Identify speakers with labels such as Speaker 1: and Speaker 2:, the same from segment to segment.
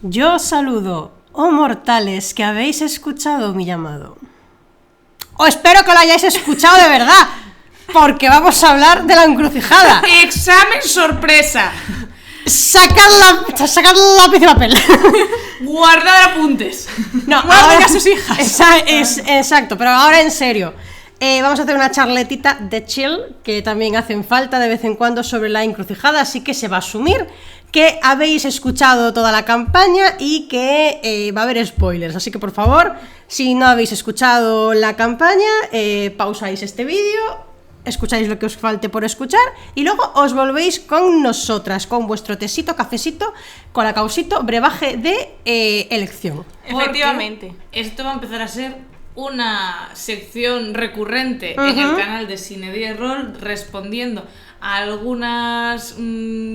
Speaker 1: Yo os saludo, oh mortales, que habéis escuchado mi llamado. O espero que lo hayáis escuchado de verdad, porque vamos a hablar de la encrucijada.
Speaker 2: ¡Examen sorpresa!
Speaker 1: Sacad lápiz y papel.
Speaker 2: Guardad apuntes.
Speaker 1: No,
Speaker 2: guarden
Speaker 1: ahora,
Speaker 2: a sus hijas.
Speaker 1: Exacto, pero ahora en serio. Vamos a hacer una charletita de chill, que también hacen falta de vez en cuando sobre la encrucijada, así que se va a asumir que habéis escuchado toda la campaña y que va a haber spoilers. Así que por favor, si no habéis escuchado la campaña, pausáis este vídeo, escucháis lo que os falte por escuchar y luego os volvéis con nosotras, con vuestro tesito, cafecito, colacausito, brebaje de elección.
Speaker 2: Efectivamente, esto va a empezar a ser una sección recurrente en el canal de Cine Die Roll, respondiendo a algunas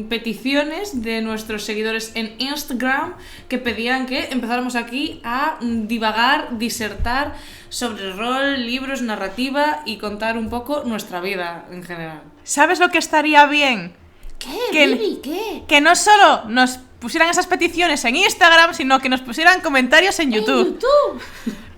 Speaker 2: peticiones de nuestros seguidores en Instagram que pedían que empezáramos aquí a divagar, disertar sobre rol, libros, narrativa y contar un poco nuestra vida en general.
Speaker 3: ¿Sabes lo que estaría bien?
Speaker 2: ¿Qué?
Speaker 3: Que no solo nos pusieran esas peticiones en Instagram, sino que nos pusieran comentarios en YouTube.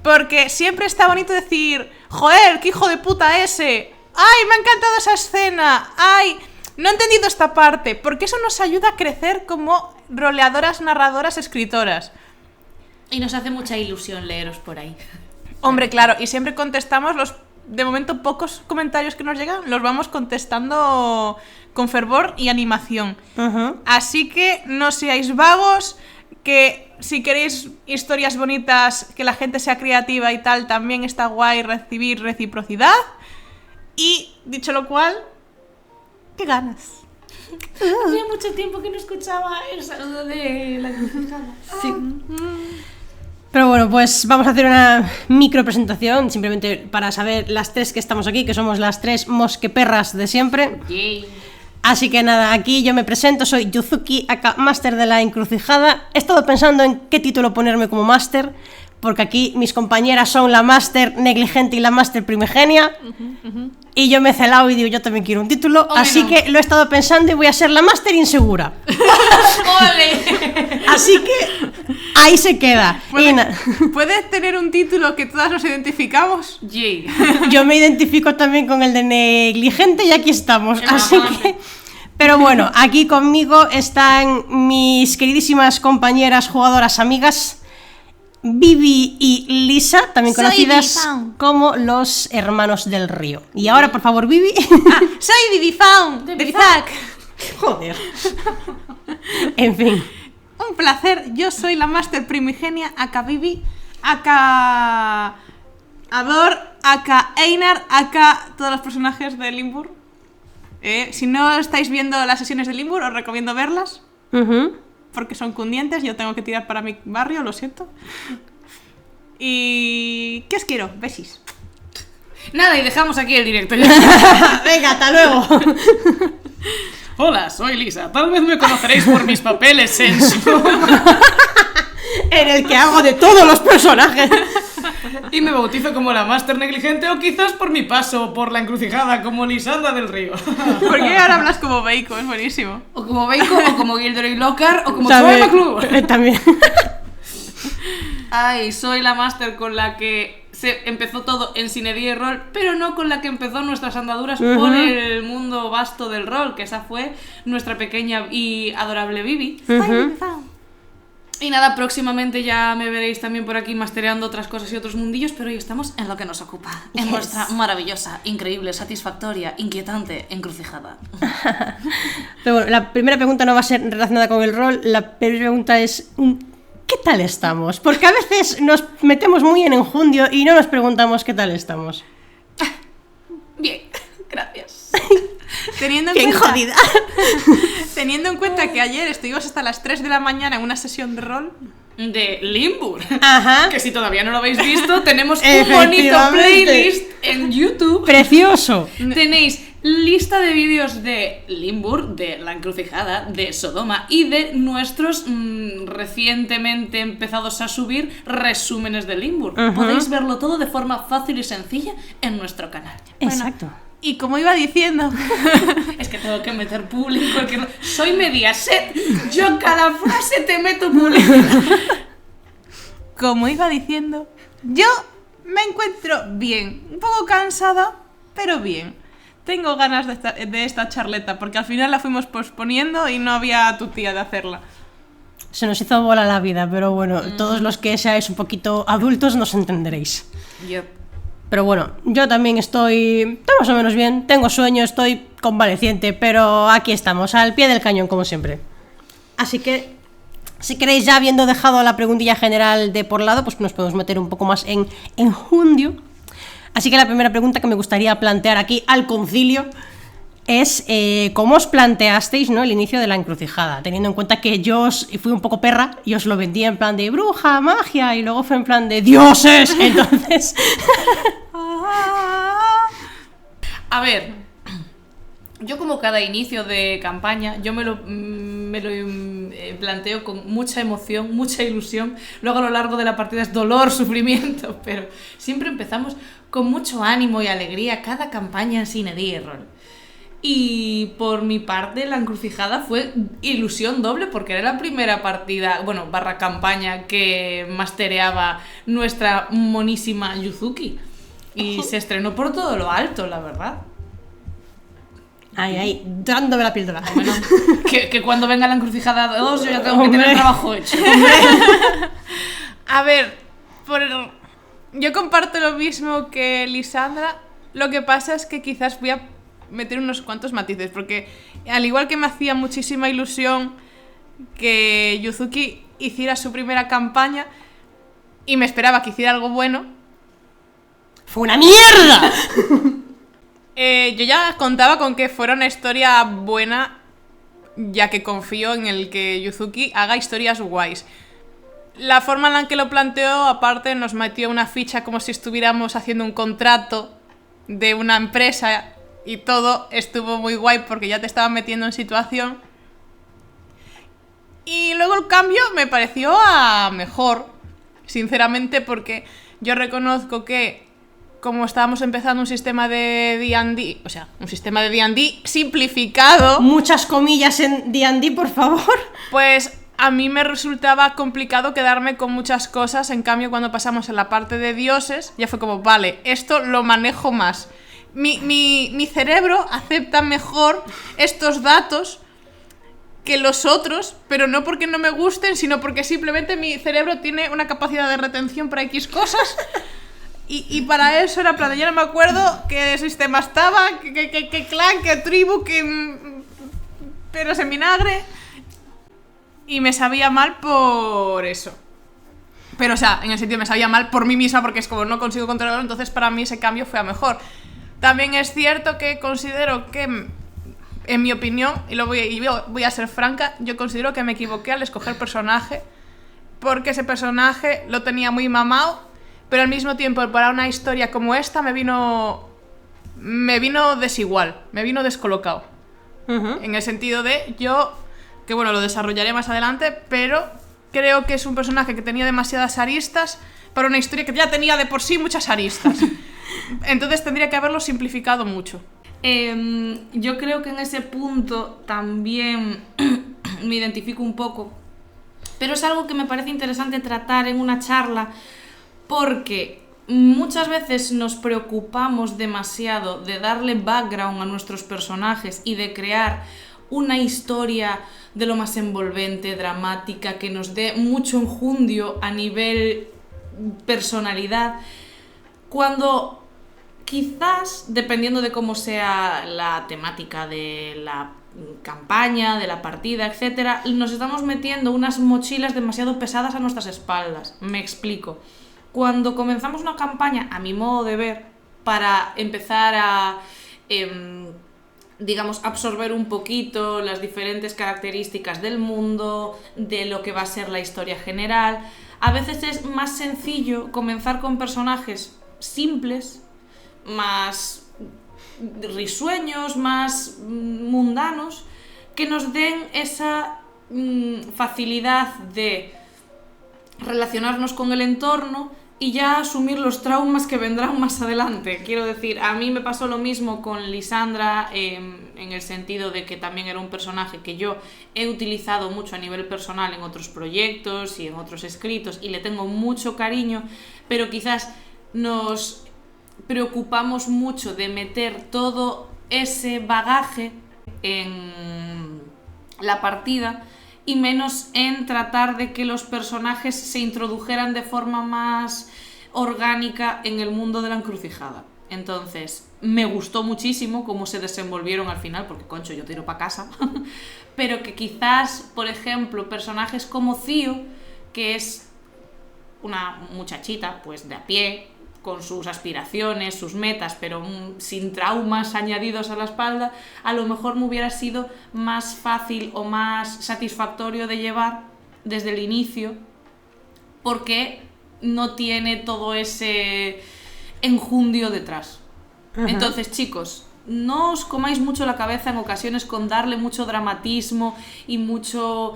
Speaker 3: Porque siempre está bonito decir, joder, qué hijo de puta ese. ¡Ay, me ha encantado esa escena! ¡Ay, no he entendido esta parte! Porque eso nos ayuda a crecer como roleadoras, narradoras, escritoras.
Speaker 2: Y nos hace mucha ilusión leeros por ahí.
Speaker 3: Hombre, claro, y siempre contestamos los, de momento, pocos comentarios que nos llegan, los vamos contestando con fervor y animación. Así que no seáis vagos, que si queréis historias bonitas, que la gente sea creativa y tal, también está guay recibir reciprocidad. Y, dicho lo cual, ¡qué ganas!
Speaker 2: Hacía mucho tiempo que no escuchaba el saludo de la encrucijada.
Speaker 1: Sí. Pero bueno, pues vamos a hacer una micro presentación, simplemente para saber las tres que estamos aquí, que somos las tres mosqueperras de siempre.
Speaker 2: Yay.
Speaker 1: Así que nada, aquí yo me presento, soy Yuzuki, aka Máster de la Encrucijada. He estado pensando en qué título ponerme como Máster, porque aquí mis compañeras son la Máster Negligente y la Máster Primigenia. Y yo me he celado y digo, yo también quiero un título, así que lo he estado pensando y voy a ser la Máster Insegura.
Speaker 2: ¡Ole!
Speaker 1: Así que ahí se queda.
Speaker 3: ¿Puede tener un título que todas nos identificamos?
Speaker 2: Yay.
Speaker 1: Yo me identifico también con el de Negligente y aquí estamos. Así que... Pero bueno, aquí conmigo están mis queridísimas compañeras, jugadoras, amigas, Vivi y Lisa, también conocidas como los hermanos del río. Y ahora, por favor, Vivi.
Speaker 3: ¡Soy Vivi Faun! ¡De Bizac!
Speaker 1: Joder. En fin.
Speaker 3: Un placer, yo soy la Máster Primigenia, aka Vivi, aka Ador, aka Einar, aka todos los personajes de Limburg. Si no estáis viendo las sesiones de Limburg, os recomiendo verlas. Porque son cundientes, yo tengo que tirar para mi barrio, lo siento. Y... ¿qué os quiero? Besis.
Speaker 2: Nada, y dejamos aquí el directo.
Speaker 1: Venga, hasta luego.
Speaker 2: Hola, soy Lisa. Tal vez me conoceréis por mis papeles en
Speaker 1: En el que hago de todos los personajes.
Speaker 2: Y me bautizo como la Máster Negligente, o quizás por mi paso por la encrucijada como Lisandra del Río.
Speaker 3: ¿Por qué ahora hablas como Bacon? Es buenísimo.
Speaker 2: O como Bacon, o como Gilderoy Lockhart, o como Troy McClure.
Speaker 1: También.
Speaker 2: Ay, soy la Máster con la que se empezó todo en Cine Die Roll, pero no con la que empezó nuestras andaduras por el mundo vasto del rol, que esa fue nuestra pequeña y adorable Vivi. Y nada, próximamente ya me veréis también por aquí mastereando otras cosas y otros mundillos, pero hoy estamos en lo que nos ocupa, en nuestra maravillosa, increíble, satisfactoria, inquietante encrucijada.
Speaker 1: Pero bueno, la primera pregunta no va a ser relacionada con el rol, la primera pregunta es ¿qué tal estamos? Porque a veces nos metemos muy en enjundio y no nos preguntamos qué tal estamos.
Speaker 2: Bien, gracias.
Speaker 3: Teniendo en cuenta que ayer estuvimos hasta las 3 de la mañana en una sesión de rol
Speaker 2: de Limburg.
Speaker 1: Ajá.
Speaker 2: Que si todavía no lo habéis visto, tenemos un bonito playlist en YouTube.
Speaker 1: ¡Precioso!
Speaker 2: Tenéis lista de vídeos de Limburg, de La Encrucijada, de Sodoma y de nuestros recientemente empezados a subir resúmenes de Limburg. Podéis verlo todo de forma fácil y sencilla en nuestro canal.
Speaker 1: Exacto.
Speaker 3: Bueno, Y como iba diciendo...
Speaker 2: Es que tengo que meter público. Soy Mediaset. Yo en cada frase te meto público.
Speaker 3: Como iba diciendo, yo me encuentro bien. Un poco cansada, pero bien. Tengo ganas de esta charleta, porque al final la fuimos posponiendo y no había tutía de hacerla.
Speaker 1: Se nos hizo bola la vida, pero bueno, todos los que seáis un poquito adultos nos entenderéis.
Speaker 2: Yep.
Speaker 1: Pero bueno, yo también estoy más o menos bien, tengo sueño, estoy convaleciente, pero aquí estamos, al pie del cañón como siempre. Así que, si queréis, ya habiendo dejado la preguntilla general de por lado, pues nos podemos meter un poco más en enjundio. Así que la primera pregunta que me gustaría plantear aquí al concilio es cómo os planteasteis, ¿no?, el inicio de la encrucijada, teniendo en cuenta que yo fui un poco perra y os lo vendí en plan de bruja, magia, y luego fue en plan de dioses, entonces...
Speaker 2: A ver, yo como cada inicio de campaña, yo me lo planteo con mucha emoción, mucha ilusión. Luego a lo largo de la partida es dolor, sufrimiento, pero siempre empezamos con mucho ánimo y alegría cada campaña en Cine D Roll. Y por mi parte la encrucijada fue ilusión doble porque era la primera partida, bueno, barra campaña que mastereaba nuestra monísima Yuzuki. Y se estrenó por todo lo alto, la verdad.
Speaker 1: Ay, dándome la píldora.
Speaker 2: Bueno, que cuando venga la encrucijada 2 yo ya tengo que tener trabajo hecho.
Speaker 3: A ver, yo comparto lo mismo que Lisandra. Lo que pasa es que quizás voy a meter unos cuantos matices, porque al igual que me hacía muchísima ilusión que Yuzuki hiciera su primera campaña y me esperaba que hiciera algo bueno,
Speaker 1: ¡fue una mierda!
Speaker 3: Yo ya contaba con que fuera una historia buena, ya que confío en el que Yuzuki haga historias guays. La forma en la que lo planteó, aparte, nos metió una ficha como si estuviéramos haciendo un contrato de una empresa y todo estuvo muy guay porque ya te estaban metiendo en situación. Y luego el cambio me pareció a mejor, sinceramente, porque yo reconozco que como estábamos empezando un sistema de D&D, o sea, un sistema de D&D simplificado...
Speaker 1: Muchas comillas en D&D, por favor.
Speaker 3: Pues a mí me resultaba complicado quedarme con muchas cosas, en cambio cuando pasamos a la parte de dioses, ya fue como, vale, esto lo manejo más. Mi cerebro acepta mejor estos datos que los otros, pero no porque no me gusten, sino porque simplemente mi cerebro tiene una capacidad de retención para X cosas. Y para eso era plan, yo no me acuerdo qué sistema estaba, qué clan, qué tribu, pero en vinagre. Y me sabía mal por eso. Pero, o sea, en el sentido me sabía mal por mí misma porque es como no consigo controlarlo, entonces para mí ese cambio fue a mejor. También es cierto que considero que, en mi opinión, y voy a ser franca, yo considero que me equivoqué al escoger personaje, porque ese personaje lo tenía muy mamado, pero al mismo tiempo para una historia como esta me vino desigual, me vino descolocado. En el sentido de que bueno, lo desarrollaré más adelante, pero creo que es un personaje que tenía demasiadas aristas para una historia que ya tenía de por sí muchas aristas. Entonces tendría que haberlo simplificado mucho.
Speaker 2: Yo creo que en ese punto también me identifico un poco, pero es algo que me parece interesante tratar en una charla, porque muchas veces nos preocupamos demasiado de darle background a nuestros personajes y de crear una historia de lo más envolvente, dramática, que nos dé mucho enjundio a nivel personalidad, cuando quizás, dependiendo de cómo sea la temática de la campaña, de la partida, etcétera, nos estamos metiendo unas mochilas demasiado pesadas a nuestras espaldas. Me explico. Cuando comenzamos una campaña, a mi modo de ver, para empezar a digamos, absorber un poquito las diferentes características del mundo, de lo que va a ser la historia general, a veces es más sencillo comenzar con personajes simples, más risueños, más mundanos, que nos den esa facilidad de relacionarnos con el entorno y ya asumir los traumas que vendrán más adelante. Quiero decir, a mí me pasó lo mismo con Lisandra, en el sentido de que también era un personaje que yo he utilizado mucho a nivel personal en otros proyectos y en otros escritos, y le tengo mucho cariño, pero quizás nos preocupamos mucho de meter todo ese bagaje en la partida y menos en tratar de que los personajes se introdujeran de forma más orgánica en el mundo de la encrucijada. Entonces, me gustó muchísimo cómo se desenvolvieron al final, porque concho, yo tiro para casa, pero que quizás, por ejemplo, personajes como Cío, que es una muchachita pues de a pie, con sus aspiraciones, sus metas, pero sin traumas añadidos a la espalda, a lo mejor me hubiera sido más fácil o más satisfactorio de llevar desde el inicio, porque no tiene todo ese enjundio detrás. Uh-huh. Entonces, chicos, no os comáis mucho la cabeza en ocasiones con darle mucho dramatismo y mucho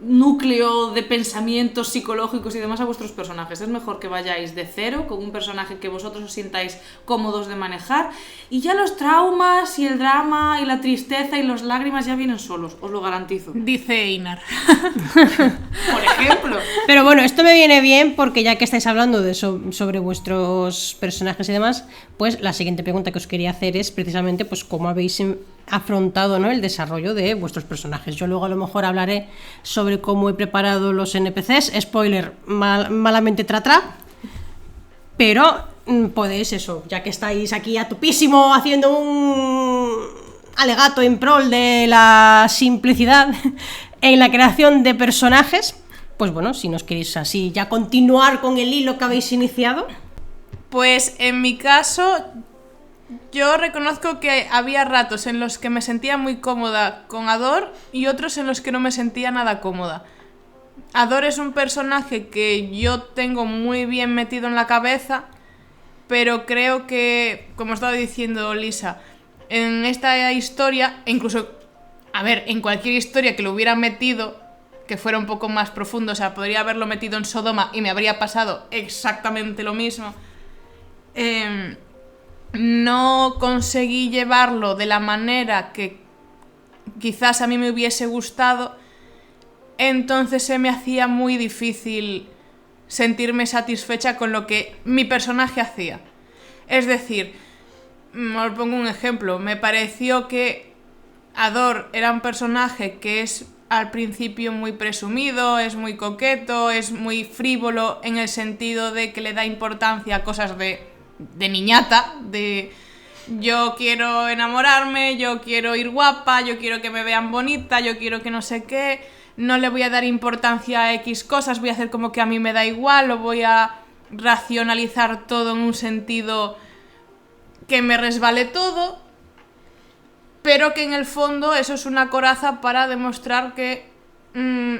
Speaker 2: núcleo de pensamientos psicológicos y demás a vuestros personajes. Es mejor que vayáis de cero con un personaje que vosotros os sintáis cómodos de manejar, y ya los traumas y el drama y la tristeza y las lágrimas ya vienen solos, os lo garantizo.
Speaker 3: Dice Einar.
Speaker 2: Por ejemplo.
Speaker 1: Pero bueno, esto me viene bien porque ya que estáis hablando de sobre vuestros personajes y demás, pues la siguiente pregunta que os quería hacer es precisamente pues cómo habéis afrontado, ¿no?, el desarrollo de vuestros personajes. Yo luego a lo mejor hablaré sobre cómo he preparado los NPCs, spoiler, malamente tra, pero podéis eso, ya que estáis aquí a topísimo haciendo un alegato en prol de la simplicidad en la creación de personajes, pues bueno, si nos queréis así ya continuar con el hilo que habéis iniciado.
Speaker 3: Pues en mi caso, yo reconozco que había ratos en los que me sentía muy cómoda con Ador y otros en los que no me sentía nada cómoda. Ador es un personaje que yo tengo muy bien metido en la cabeza, pero creo que, como estaba diciendo Lisa, en esta historia, incluso, a ver, en cualquier historia que lo hubiera metido, que fuera un poco más profundo, o sea, podría haberlo metido en Sodoma y me habría pasado exactamente lo mismo. No conseguí llevarlo de la manera que quizás a mí me hubiese gustado, entonces se me hacía muy difícil sentirme satisfecha con lo que mi personaje hacía. Es decir, os pongo un ejemplo, me pareció que Ador era un personaje que es al principio muy presumido, es muy coqueto, es muy frívolo en el sentido de que le da importancia a cosas de niñata, de yo quiero enamorarme, yo quiero ir guapa, yo quiero que me vean bonita, yo quiero que no sé qué, no le voy a dar importancia a X cosas, voy a hacer como que a mí me da igual, lo voy a racionalizar todo en un sentido que me resbale todo, pero que en el fondo eso es una coraza para demostrar que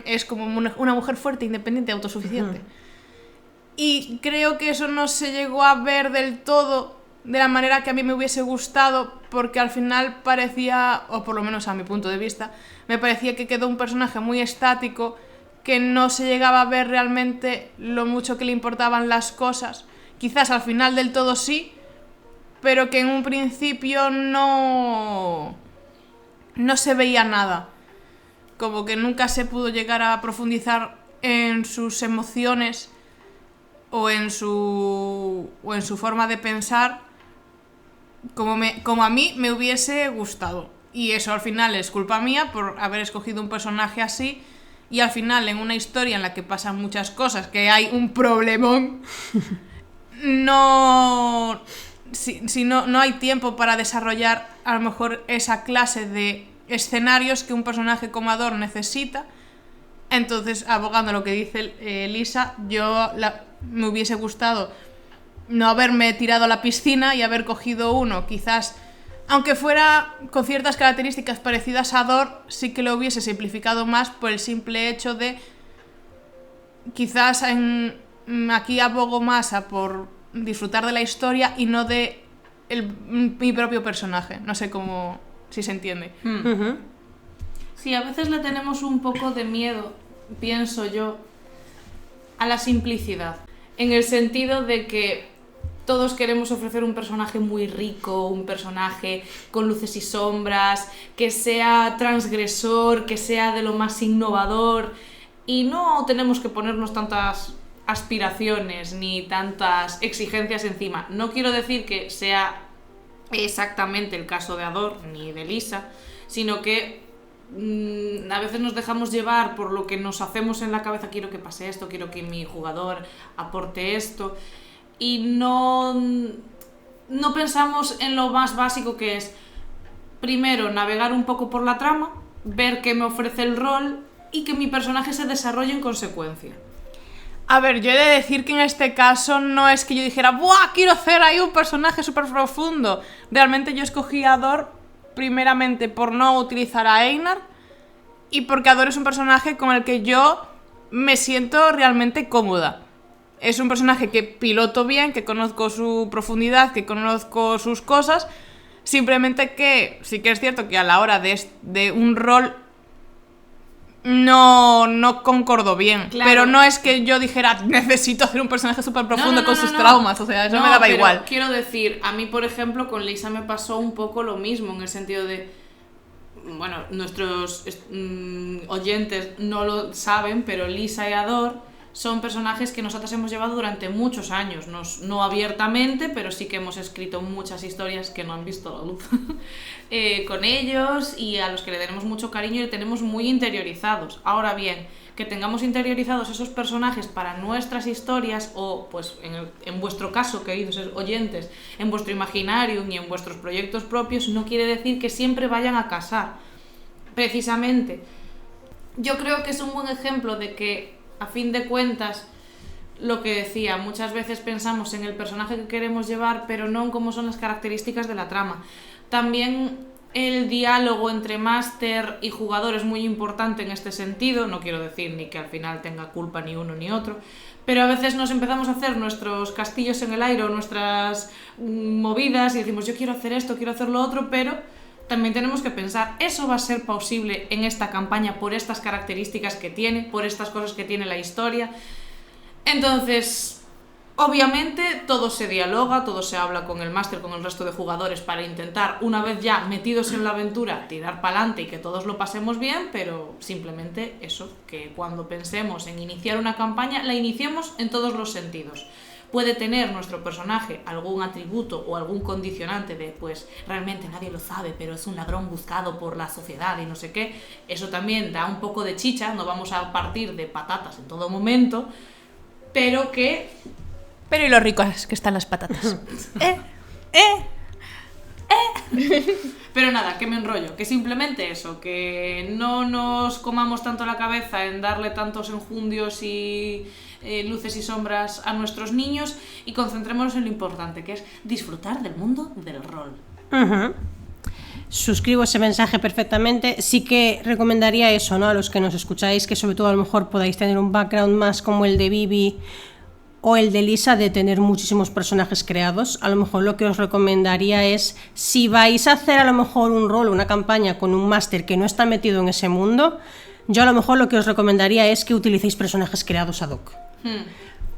Speaker 3: es como una mujer fuerte, independiente, autosuficiente. Uh-huh. Y creo que eso no se llegó a ver del todo de la manera que a mí me hubiese gustado, porque al final parecía, o por lo menos a mi punto de vista, me parecía que quedó un personaje muy estático, que no se llegaba a ver realmente lo mucho que le importaban las cosas. Quizás al final del todo sí, pero que en un principio no se veía nada. Como que nunca se pudo llegar a profundizar en sus emociones o en su forma de pensar como a mí me hubiese gustado. Y eso al final es culpa mía por haber escogido un personaje así, y al final en una historia en la que pasan muchas cosas, que hay un problemón, no hay tiempo para desarrollar a lo mejor esa clase de escenarios que un personaje como Ador necesita. Entonces, abogando lo que dice Lisa, me hubiese gustado no haberme tirado a la piscina y haber cogido uno, quizás, aunque fuera con ciertas características parecidas a Ador, sí que lo hubiese simplificado más por el simple hecho de, quizás aquí abogo más a por disfrutar de la historia y no de mi propio personaje. No sé si se entiende.
Speaker 2: Uh-huh. Sí, a veces le tenemos un poco de miedo, pienso yo, a la simplicidad, en el sentido de que todos queremos ofrecer un personaje muy rico, un personaje con luces y sombras, que sea transgresor, que sea de lo más innovador, y no tenemos que ponernos tantas aspiraciones ni tantas exigencias encima. No quiero decir que sea exactamente el caso de Ador ni de Lisa, sino que a veces nos dejamos llevar por lo que nos hacemos en la cabeza. Quiero que pase esto, quiero que mi jugador aporte esto, y no pensamos en lo más básico, que es primero navegar un poco por la trama, ver qué me ofrece el rol y que mi personaje se desarrolle en consecuencia.
Speaker 3: A ver, yo he de decir que en este caso no es que yo dijera ¡buah! Quiero hacer ahí un personaje súper profundo. Realmente yo escogí a Ador primeramente por no utilizar a Einar y porque Ador es un personaje con el que yo me siento realmente cómoda. Es un personaje que piloto bien, que conozco su profundidad, que conozco sus cosas, simplemente que sí que es cierto que a la hora de un rol no concordó bien,
Speaker 2: claro.
Speaker 3: Pero no es que yo dijera necesito hacer un personaje súper profundo con sus traumas, o sea, eso me daba igual.
Speaker 2: Quiero decir, a mí por ejemplo con Lisa me pasó un poco lo mismo, en el sentido de, bueno, nuestros oyentes no lo saben, pero Lisa y Ador son personajes que nosotros hemos llevado durante muchos años, no abiertamente, pero sí que hemos escrito muchas historias que no han visto la luz con ellos, y a los que le tenemos mucho cariño y le tenemos muy interiorizados. Ahora bien, que tengamos interiorizados esos personajes para nuestras historias, o pues en vuestro caso, queridos oyentes, en vuestro Imaginarium y en vuestros proyectos propios, no quiere decir que siempre vayan a casar. Precisamente, yo creo que es un buen ejemplo de que, a fin de cuentas, lo que decía, muchas veces pensamos en el personaje que queremos llevar, pero no en cómo son las características de la trama. También el diálogo entre máster y jugador es muy importante en este sentido. No quiero decir ni que al final tenga culpa ni uno ni otro, pero a veces nos empezamos a hacer nuestros castillos en el aire o nuestras movidas y decimos yo quiero hacer esto, quiero hacer lo otro, pero también tenemos que pensar, ¿eso va a ser posible en esta campaña por estas características que tiene, por estas cosas que tiene la historia? Entonces, obviamente, todo se dialoga, todo se habla con el máster, con el resto de jugadores, para intentar, una vez ya metidos en la aventura, tirar para adelante y que todos lo pasemos bien, pero simplemente eso, que cuando pensemos en iniciar una campaña, la iniciemos en todos los sentidos. Puede tener nuestro personaje algún atributo o algún condicionante de, pues, realmente nadie lo sabe, pero es un ladrón buscado por la sociedad y no sé qué. Eso también da un poco de chicha, no vamos a partir de patatas en todo momento, pero que...
Speaker 3: Pero y lo ricas que están las patatas.
Speaker 2: Pero nada, que me enrollo, que simplemente eso, que no nos comamos tanto la cabeza en darle tantos enjundios y luces y sombras a nuestros niños, y concentrémonos en lo importante, que es disfrutar del mundo del rol.
Speaker 1: Uh-huh. Suscribo ese mensaje perfectamente. Sí que recomendaría eso, ¿no? A los que nos escucháis, que sobre todo a lo mejor podáis tener un background más como el de Vivi o el de Lisa, de tener muchísimos personajes creados. A lo mejor lo que os recomendaría es, si vais a hacer a lo mejor un rol, una campaña con un máster que no está metido en ese mundo, yo a lo mejor lo que os recomendaría es que utilicéis personajes creados ad hoc.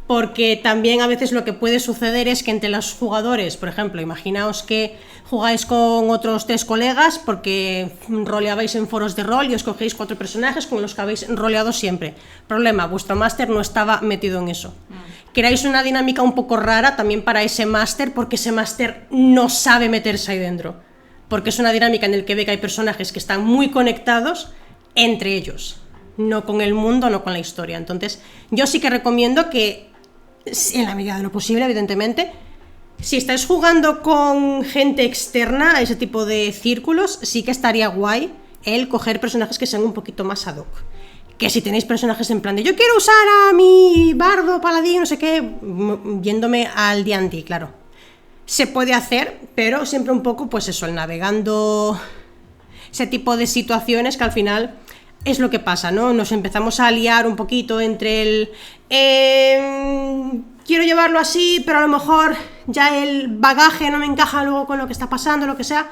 Speaker 1: Porque también a veces lo que puede suceder es que entre los jugadores, por ejemplo, imaginaos que jugáis con otros 3 colegas porque roleabais en foros de rol y os cogéis 4 personajes con los que habéis roleado siempre. Problema, vuestro máster no estaba metido en eso. Creáis una dinámica un poco rara también para ese máster, porque ese máster no sabe meterse ahí dentro. Porque es una dinámica en la que ve que hay personajes que están muy conectados entre ellos, no con el mundo, no con la historia. Entonces, yo sí que recomiendo que, en la medida de lo posible, evidentemente, si estáis jugando con gente externa a ese tipo de círculos, sí que estaría guay el coger personajes que sean un poquito más ad hoc. Que si tenéis personajes en plan de yo quiero usar a mi bardo, paladín, no sé qué, yéndome al D&D, claro, se puede hacer, pero siempre un poco, pues eso, el navegando ese tipo de situaciones que al final es lo que pasa, ¿no? Nos empezamos a liar un poquito entre el quiero llevarlo así, pero a lo mejor ya el bagaje no me encaja luego con lo que está pasando, lo que sea.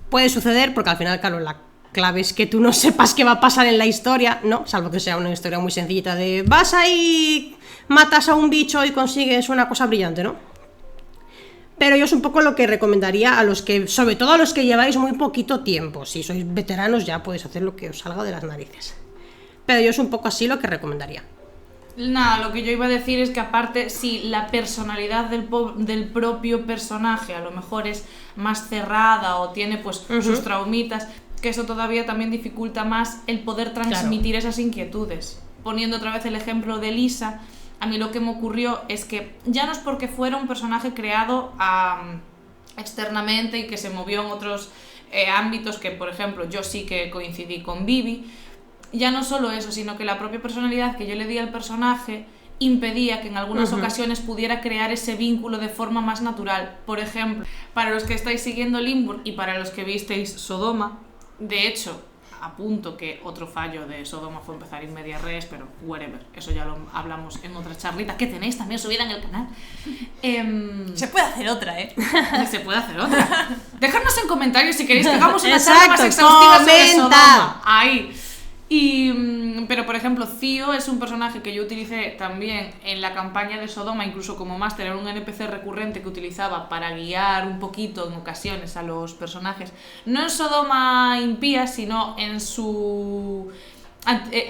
Speaker 1: Puede suceder porque al final, claro, la claves que tú no sepas qué va a pasar en la historia, no, salvo que sea una historia muy sencillita de vas ahí, matas a un bicho y consigues una cosa brillante, ¿no? Pero yo es un poco lo que recomendaría a los que, sobre todo a los que lleváis muy poquito tiempo. Si sois veteranos ya podéis hacer lo que os salga de las narices. Pero yo es un poco así lo que recomendaría.
Speaker 2: Nada, lo que yo iba a decir es que aparte, si la personalidad del propio personaje a lo mejor es más cerrada o tiene pues sus traumitas, que eso todavía también dificulta más el poder transmitir esas inquietudes. Poniendo otra vez el ejemplo de Lisa, a mí lo que me ocurrió es que ya no es porque fuera un personaje creado externamente y que se movió en otros ámbitos, que por ejemplo yo sí que coincidí con Vivi, ya no solo eso, sino que la propia personalidad que yo le di al personaje impedía que en algunas ocasiones pudiera crear ese vínculo de forma más natural. Por ejemplo, para los que estáis siguiendo Limburg y para los que visteis Sodoma, de hecho, apunto que otro fallo de Sodoma fue empezar in media res, pero whatever, eso ya lo hablamos en otra charlita que tenéis también subida en el canal.
Speaker 3: Se puede hacer otra,
Speaker 2: Se puede hacer otra. Dejadnos en comentarios si queréis que hagamos una charla más exhaustiva sobre Sodoma. Ahí. Pero por ejemplo, Theo es un personaje que yo utilicé también en la campaña de Sodoma, incluso como máster, era un NPC recurrente que utilizaba para guiar un poquito en ocasiones a los personajes, no en Sodoma impía, sino en su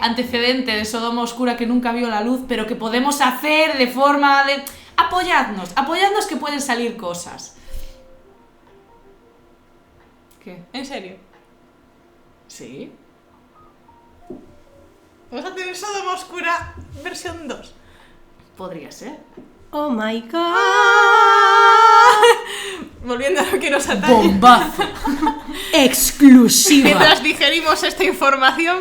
Speaker 2: antecedente de Sodoma oscura que nunca vio la luz, pero que podemos hacer de forma de apoyadnos que pueden salir cosas. ¿Qué?
Speaker 3: ¿En serio?
Speaker 2: ¿Sí?
Speaker 3: Vamos a hacer Sodoma Oscura versión 2.
Speaker 2: Podría ser.
Speaker 1: Oh my god.
Speaker 3: Volviendo a lo que nos atañe.
Speaker 1: Bombazo. Exclusiva.
Speaker 3: Mientras digerimos esta información.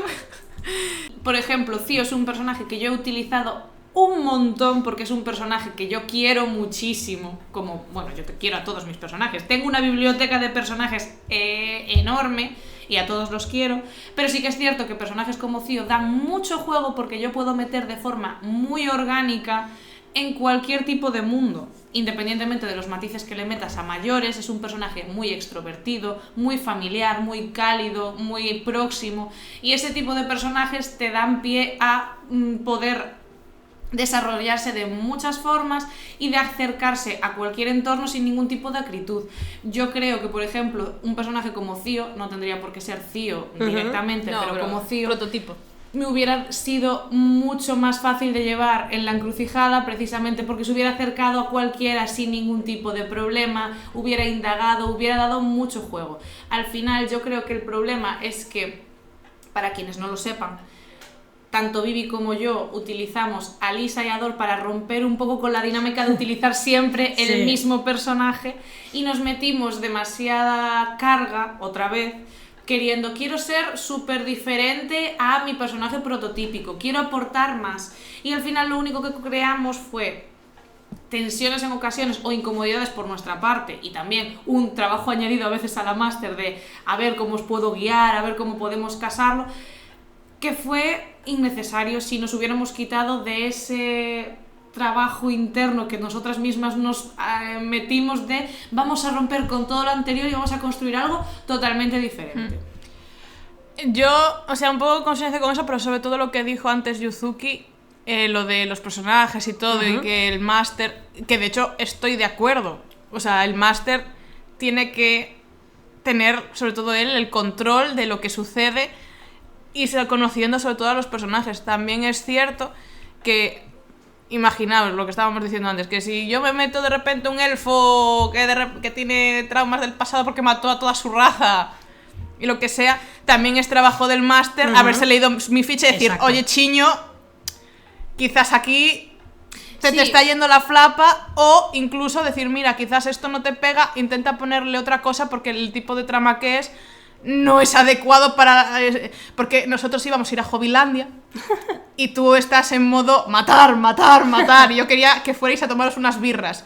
Speaker 2: Por ejemplo, Theo es un personaje que yo he utilizado un montón porque es un personaje que yo quiero muchísimo. Como, bueno, yo te quiero a todos mis personajes. Tengo una biblioteca de personajes enorme y a todos los quiero, pero sí que es cierto que personajes como Theo dan mucho juego porque yo puedo meter de forma muy orgánica en cualquier tipo de mundo, independientemente de los matices que le metas a mayores. Es un personaje muy extrovertido, muy familiar, muy cálido, muy próximo, y ese tipo de personajes te dan pie a poder desarrollarse de muchas formas y de acercarse a cualquier entorno sin ningún tipo de acritud. Yo creo que, por ejemplo, un personaje como Theo, no tendría por qué ser Theo directamente,
Speaker 3: no,
Speaker 2: pero como Theo,
Speaker 3: prototipo,
Speaker 2: me hubiera sido mucho más fácil de llevar en la encrucijada, precisamente porque se hubiera acercado a cualquiera sin ningún tipo de problema, hubiera indagado, hubiera dado mucho juego. Al final yo creo que el problema es que, para quienes no lo sepan, tanto Vivi como yo utilizamos a Lisa y a Dor para romper un poco con la dinámica de utilizar siempre el mismo personaje, y nos metimos demasiada carga otra vez queriendo, quiero ser súper diferente a mi personaje prototípico, quiero aportar más, y al final lo único que creamos fue tensiones en ocasiones o incomodidades por nuestra parte, y también un trabajo añadido a veces a la máster de a ver cómo os puedo guiar, a ver cómo podemos casarlo, que fue innecesario si nos hubiéramos quitado de ese trabajo interno que nosotras mismas nos metimos de vamos a romper con todo lo anterior y vamos a construir algo totalmente diferente.
Speaker 3: Yo, o sea, un poco consciente con eso, pero sobre todo lo que dijo antes Yuzuki, lo de los personajes y todo, y que el máster, que de hecho estoy de acuerdo, o sea, el máster tiene que tener, sobre todo él, el control de lo que sucede y conociendo sobre todo a los personajes. También es cierto que, imaginaos lo que estábamos diciendo antes, que si yo me meto de repente un elfo que tiene traumas del pasado porque mató a toda su raza y lo que sea, también es trabajo del máster haberse leído mi ficha y decir, oye, Chiño, quizás aquí te está yendo la flapa, o incluso decir, mira, quizás esto no te pega, intenta ponerle otra cosa porque el tipo de trama que es no es adecuado para... porque nosotros íbamos a ir a Hobbylandia y tú estás en modo matar, matar, matar, y yo quería que fuerais a tomaros unas birras.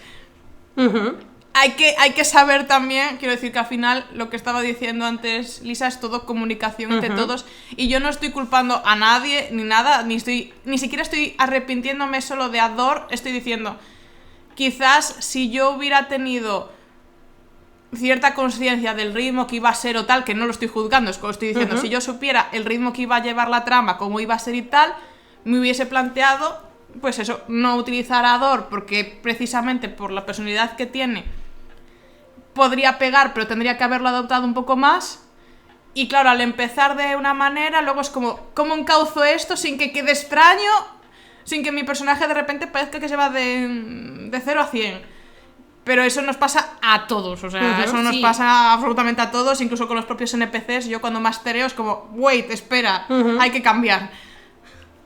Speaker 3: Hay que saber también, quiero decir que al final lo que estaba diciendo antes Lisa es todo comunicación entre todos, y yo no estoy culpando a nadie ni nada, ni siquiera estoy arrepintiéndome solo de Ador. Estoy diciendo, quizás si yo hubiera tenido cierta conciencia del ritmo que iba a ser o tal, que no lo estoy juzgando, es como estoy diciendo, si yo supiera el ritmo que iba a llevar la trama, cómo iba a ser y tal, me hubiese planteado, pues eso, no utilizar a Ador, porque precisamente por la personalidad que tiene, podría pegar, pero tendría que haberlo adoptado un poco más. Y claro, al empezar de una manera, luego es como, ¿cómo encauzo esto sin que quede extraño? Sin que mi personaje de repente parezca que se va de 0 a 100. Pero eso nos pasa a todos, o sea, eso nos pasa absolutamente a todos, incluso con los propios NPCs. Yo cuando mastereo es como, wait, espera, hay que cambiar.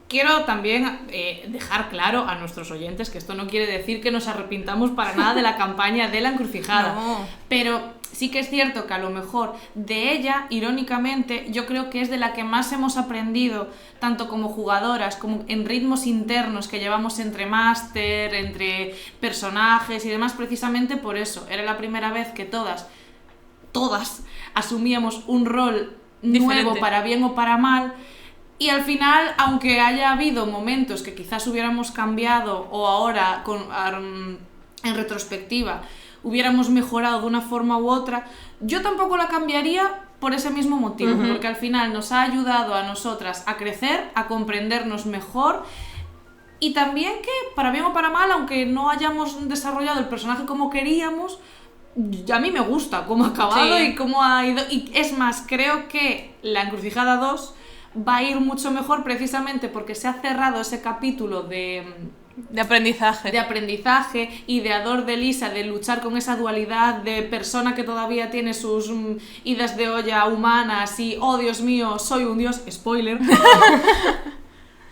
Speaker 2: Quiero también dejar claro a nuestros oyentes que esto no quiere decir que nos arrepintamos para nada de la campaña de la encrucijada.
Speaker 3: No.
Speaker 2: Pero sí que es cierto que a lo mejor de ella, irónicamente, yo creo que es de la que más hemos aprendido, tanto como jugadoras, como en ritmos internos que llevamos entre máster, entre personajes y demás, precisamente por eso. Era la primera vez que todas asumíamos un rol
Speaker 3: Diferente.
Speaker 2: nuevo para bien o para mal. Y al final, aunque haya habido momentos que quizás hubiéramos cambiado o ahora en retrospectiva hubiéramos mejorado de una forma u otra, yo tampoco la cambiaría por ese mismo motivo, porque al final nos ha ayudado a nosotras a crecer, a comprendernos mejor y también que, para bien o para mal, aunque no hayamos desarrollado el personaje como queríamos, a mí me gusta cómo ha acabado y cómo ha ido. Y es más, creo que la Encrucijada 2 va a ir mucho mejor precisamente porque se ha cerrado ese capítulo de aprendizaje y de Ador de Lisa, de luchar con esa dualidad de persona que todavía tiene sus idas de olla humanas y, oh Dios mío, soy un dios, spoiler.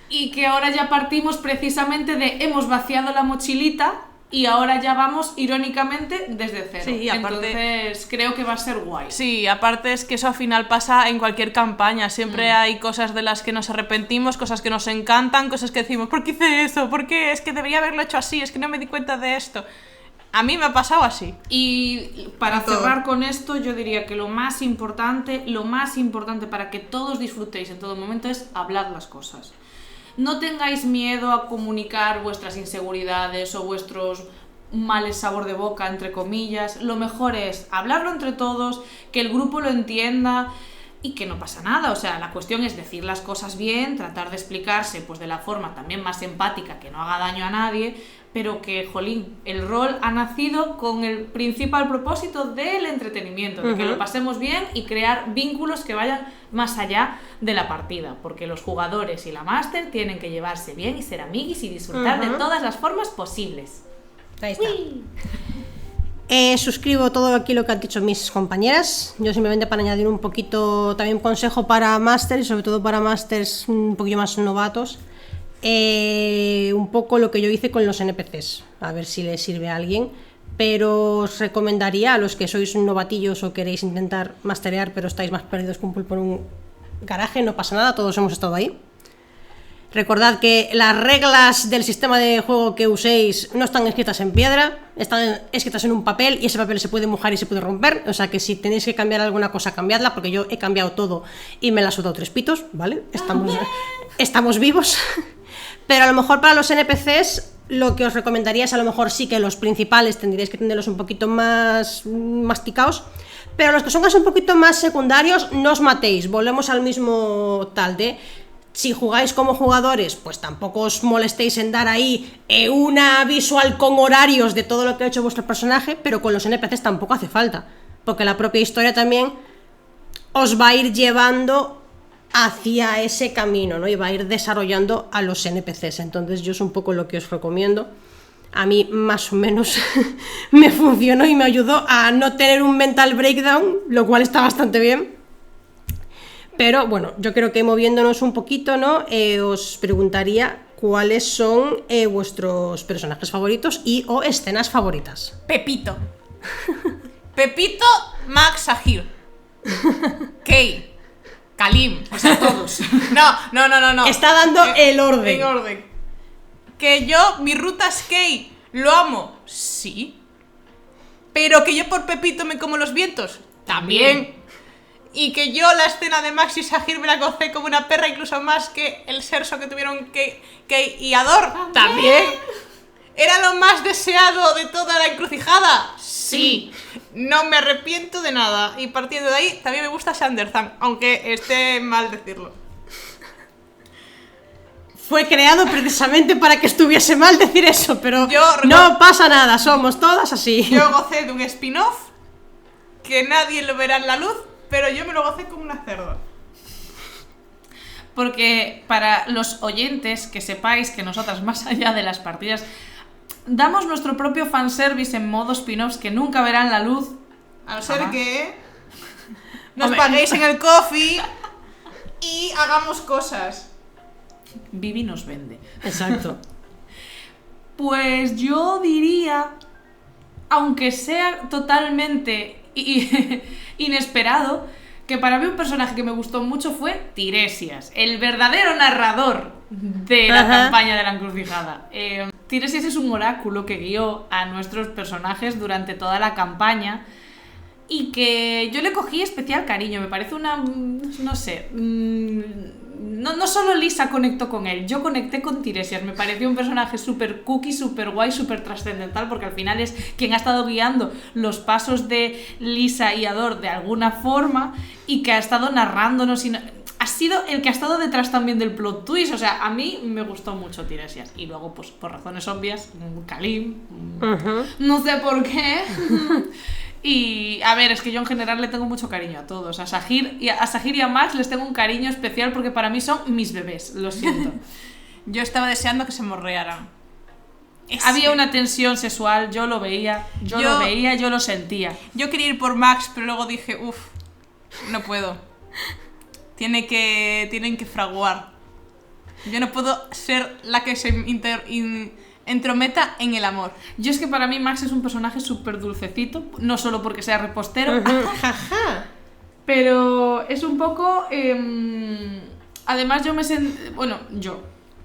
Speaker 2: Y que ahora ya partimos precisamente de hemos vaciado la mochilita y ahora ya vamos, irónicamente, desde cero.
Speaker 3: Sí, aparte,
Speaker 2: entonces creo que va a ser guay.
Speaker 3: Sí, aparte es que eso al final pasa en cualquier campaña. Siempre hay cosas de las que nos arrepentimos, cosas que nos encantan, cosas que decimos, ¿por qué hice eso? ¿Por qué? Es que debería haberlo hecho así, es que no me di cuenta de esto. A mí me ha pasado así.
Speaker 2: Y para cerrar con esto, yo diría que lo más importante para que todos disfrutéis en todo momento es hablar las cosas. No tengáis miedo a comunicar vuestras inseguridades o vuestros males sabor de boca, entre comillas. Lo mejor es hablarlo entre todos, que el grupo lo entienda y que no pasa nada. O sea, la cuestión es decir las cosas bien, tratar de explicarse pues de la forma también más empática, que no haga daño a nadie, pero que, jolín, el rol ha nacido con el principal propósito del entretenimiento, de que lo pasemos bien y crear vínculos que vayan más allá de la partida, porque los jugadores y la máster tienen que llevarse bien y ser amiguis y disfrutar de todas las formas posibles.
Speaker 1: Ahí está. Suscribo todo aquí lo que han dicho mis compañeras. Yo simplemente para añadir un poquito también consejo para máster y sobre todo para másters un poquito más novatos. Un poco lo que yo hice con los NPCs, a ver si les sirve a alguien, pero os recomendaría a los que sois novatillos o queréis intentar masterear pero estáis más perdidos que un pulpo en un garaje, no pasa nada, todos hemos estado ahí. Recordad que las reglas del sistema de juego que uséis no están escritas en piedra, están escritas en un papel y ese papel se puede mojar y se puede romper, o sea que si tenéis que cambiar alguna cosa, cambiadla, porque yo he cambiado todo y me la he sudado 3 pitos, ¿vale? Estamos vivos. Pero a lo mejor para los NPCs lo que os recomendaría es a lo mejor sí que los principales tendríais que tenerlos un poquito más masticados, pero los que son casi un poquito más secundarios no os matéis, volvemos al mismo tal de si jugáis como jugadores pues tampoco os molestéis en dar ahí una visual con horarios de todo lo que ha hecho vuestro personaje, pero con los NPCs tampoco hace falta, porque la propia historia también os va a ir llevando hacia ese camino, ¿no? Y va a ir desarrollando a los NPCs. Entonces yo es un poco lo que os recomiendo. A mí más o menos me funcionó y me ayudó a no tener un mental breakdown, lo cual está bastante bien. Pero bueno, yo creo que moviéndonos un poquito, ¿no? Os preguntaría cuáles son vuestros personajes favoritos y o escenas favoritas.
Speaker 3: Pepito. Pepito, Max, Sahir. Kay. Kalim,
Speaker 2: o sea, todos.
Speaker 3: No.
Speaker 1: Está dando el orden.
Speaker 3: En orden. Que yo, mi ruta es Kay, lo amo, sí. Pero que yo por Pepito me como los vientos, también. Y que yo la escena de Max y Sahir me la gocé como una perra, incluso más que el sexo que tuvieron Kay y Ador, también. ¿Era lo más deseado de toda la encrucijada? Sí. No me arrepiento de nada. Y partiendo de ahí, también me gusta Xander Zhang, aunque esté mal decirlo.
Speaker 1: Fue creado precisamente para que estuviese mal decir eso, pero
Speaker 3: Yo
Speaker 1: no pasa nada, somos todas así.
Speaker 3: Yo gocé de un spin-off que nadie lo verá en la luz, pero yo me lo gocé como una cerda.
Speaker 2: Porque para los oyentes, que sepáis que nosotras, más allá de las partidas, damos nuestro propio fanservice en modo spin-offs que nunca verán la luz.
Speaker 3: A no ser
Speaker 2: Jamás.
Speaker 3: que nos paguéis en el coffee y hagamos cosas.
Speaker 2: Vivi nos vende.
Speaker 1: Exacto.
Speaker 2: Pues yo diría, aunque sea totalmente inesperado, que para mí un personaje que me gustó mucho fue Tiresias, el verdadero narrador de la campaña de la encrucijada. Tiresias es un oráculo que guió a nuestros personajes durante toda la campaña y que yo le cogí especial cariño. Me parece una... no sé... No solo Lisa conectó con él, yo conecté con Tiresias. Me pareció un personaje súper cookie, súper guay, súper trascendental, porque al final es quien ha estado guiando los pasos de Lisa y Ador de alguna forma y que ha estado narrándonos. Ha sido el que ha estado detrás también del plot twist. O sea, a mí me gustó mucho Tiresias. Y luego, pues por razones obvias, Kalim, no sé por qué. Y a ver, es que yo en general le tengo mucho cariño a todos. A Sahir y a Max les tengo un cariño especial porque para mí son mis bebés, lo siento.
Speaker 3: Yo estaba deseando que se morrearan.
Speaker 2: Había una tensión sexual, yo lo veía, yo lo sentía.
Speaker 3: Yo quería ir por Max, pero luego dije, no puedo. Tienen que fraguar. Yo no puedo ser la que se entrometa en el amor.
Speaker 2: Yo es que para mí Max es un personaje súper dulcecito, no solo porque sea repostero, pero es un poco... además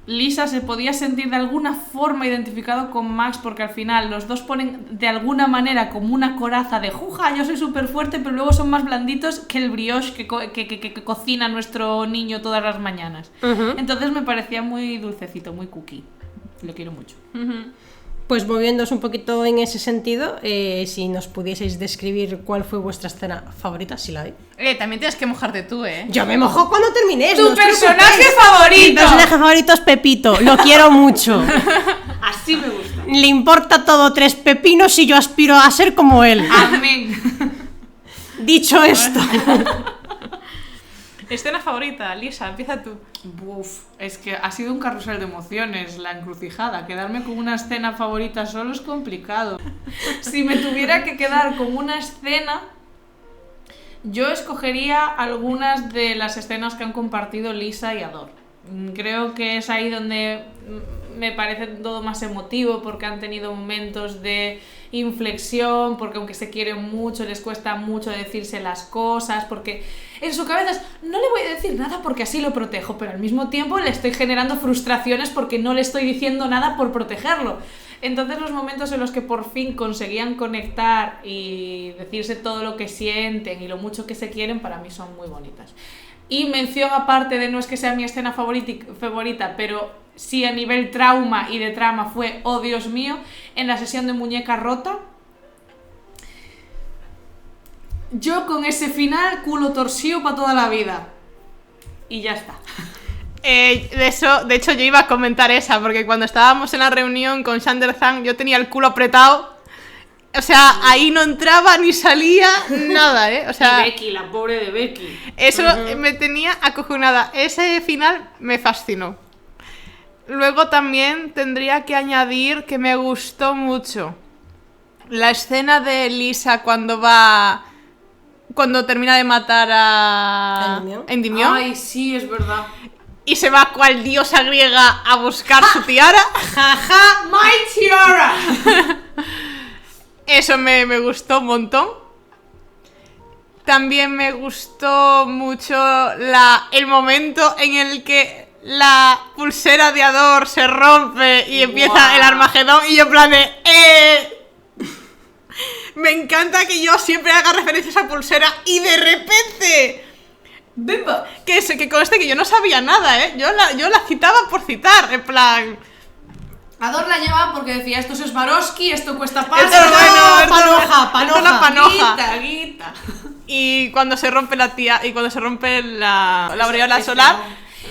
Speaker 2: Lisa se podía sentir de alguna forma identificado con Max porque al final los dos ponen de alguna manera como una coraza de juja, yo soy súper fuerte, pero luego son más blanditos que el brioche que cocina nuestro niño todas las mañanas. Entonces me parecía muy dulcecito, muy cookie. Lo quiero mucho.
Speaker 1: Pues moviéndoos un poquito en ese sentido, si nos pudieseis describir cuál fue vuestra escena favorita, si la hay.
Speaker 3: También tienes que mojarte tú,
Speaker 1: Yo me mojo cuando termines.
Speaker 2: ¡Tu personaje favorito!
Speaker 1: Mi personaje favorito es Pepito, lo quiero mucho.
Speaker 2: Así me gusta.
Speaker 1: Le importa todo 3 pepinos y yo aspiro a ser como él.
Speaker 2: Amén.
Speaker 1: Dicho esto.
Speaker 3: Escena favorita, Lisa, empieza tú.
Speaker 2: Es que ha sido un carrusel de emociones la encrucijada. Quedarme con una escena favorita solo es complicado. Si me tuviera que quedar con una escena, yo escogería algunas de las escenas que han compartido Lisa y Ador. Creo que es ahí donde me parece todo más emotivo, porque han tenido momentos de inflexión, porque aunque se quieren mucho, les cuesta mucho decirse las cosas, porque en su cabeza es, no le voy a decir nada porque así lo protejo, pero al mismo tiempo le estoy generando frustraciones porque no le estoy diciendo nada por protegerlo. Entonces los momentos en los que por fin conseguían conectar y decirse todo lo que sienten y lo mucho que se quieren, para mí son muy bonitas. Y mención aparte de, no es que sea mi escena favorita, pero sí a nivel trauma y de trama fue, oh Dios mío, en la sesión de muñeca rota. Yo con ese final, culo torcido para toda la vida. Y ya está.
Speaker 3: De hecho yo iba a comentar esa, porque cuando estábamos en la reunión con Xander Zhang yo tenía el culo apretado. O sea, ahí no entraba ni salía nada, O sea,
Speaker 2: y Becky, la pobre de Becky.
Speaker 3: Eso me tenía acojonada. Ese final me fascinó. Luego también tendría que añadir que me gustó mucho la escena de Lisa cuando termina de matar a Endymion.
Speaker 2: Ay, sí, es verdad.
Speaker 3: Y se va cual diosa griega a buscar su tiara.
Speaker 2: Jaja, my tiara.
Speaker 3: Eso me gustó un montón. También me gustó mucho el momento en el que la pulsera de Ador se rompe y empieza el Armagedón y yo en plan de... Me encanta que yo siempre haga referencia a esa pulsera y de repente...
Speaker 2: ¡Bimba!
Speaker 3: Que conste que yo no sabía nada, Yo la citaba por citar, en plan...
Speaker 2: Ador la llevaba porque decía, esto es Swarovski, esto cuesta
Speaker 3: Esto
Speaker 2: pasta.
Speaker 3: es bueno,
Speaker 1: panoja,
Speaker 3: esto es una panoja.
Speaker 2: Guita.
Speaker 3: Y cuando se rompe la aureola
Speaker 2: Eso.
Speaker 3: solar,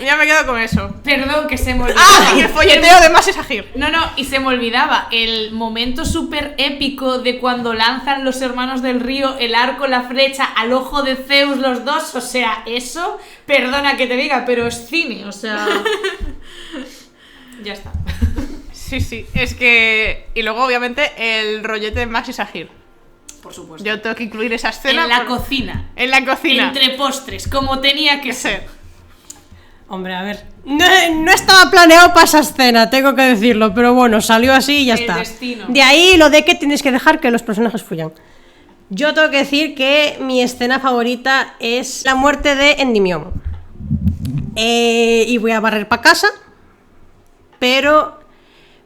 Speaker 3: ya me quedo con eso.
Speaker 2: Perdón, que se me olvidaba.
Speaker 3: ¡Ah! Y el folleteo de Maxi Zahir.
Speaker 2: No, y se me olvidaba el momento súper épico de cuando lanzan los hermanos del río el arco, la flecha al ojo de Zeus los dos. O sea, eso, perdona que te diga, pero es cine, o sea... Ya está.
Speaker 3: Sí, es que... Y luego, obviamente, el rollete de Maxi Zahir.
Speaker 2: Por supuesto.
Speaker 3: Yo tengo que incluir esa escena.
Speaker 2: En la cocina.
Speaker 3: En la cocina.
Speaker 2: Entre postres, como tenía que ser.
Speaker 1: Hombre, a ver. No estaba planeado para esa escena, tengo que decirlo, pero bueno, salió así y ya
Speaker 2: El
Speaker 1: está.
Speaker 2: destino.
Speaker 1: De ahí lo de que tienes que dejar que los personajes fluyan. Yo tengo que decir que mi escena favorita es la muerte de Endymion. Y voy a barrer para casa, pero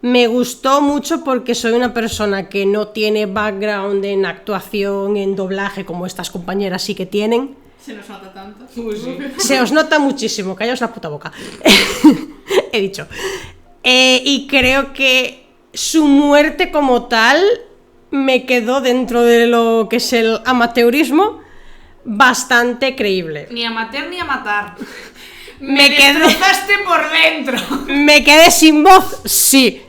Speaker 1: me gustó mucho porque soy una persona que no tiene background en actuación, en doblaje, como estas compañeras sí que tienen.
Speaker 2: Se nos nota tanto.
Speaker 1: Se os nota muchísimo, callaos la puta boca. He dicho. Y creo que su muerte como tal me quedó dentro de lo que es el amateurismo bastante creíble.
Speaker 2: Ni a matar ni a matar.
Speaker 1: Me quedé-
Speaker 2: destrozaste por dentro.
Speaker 1: Me quedé sin voz, sí,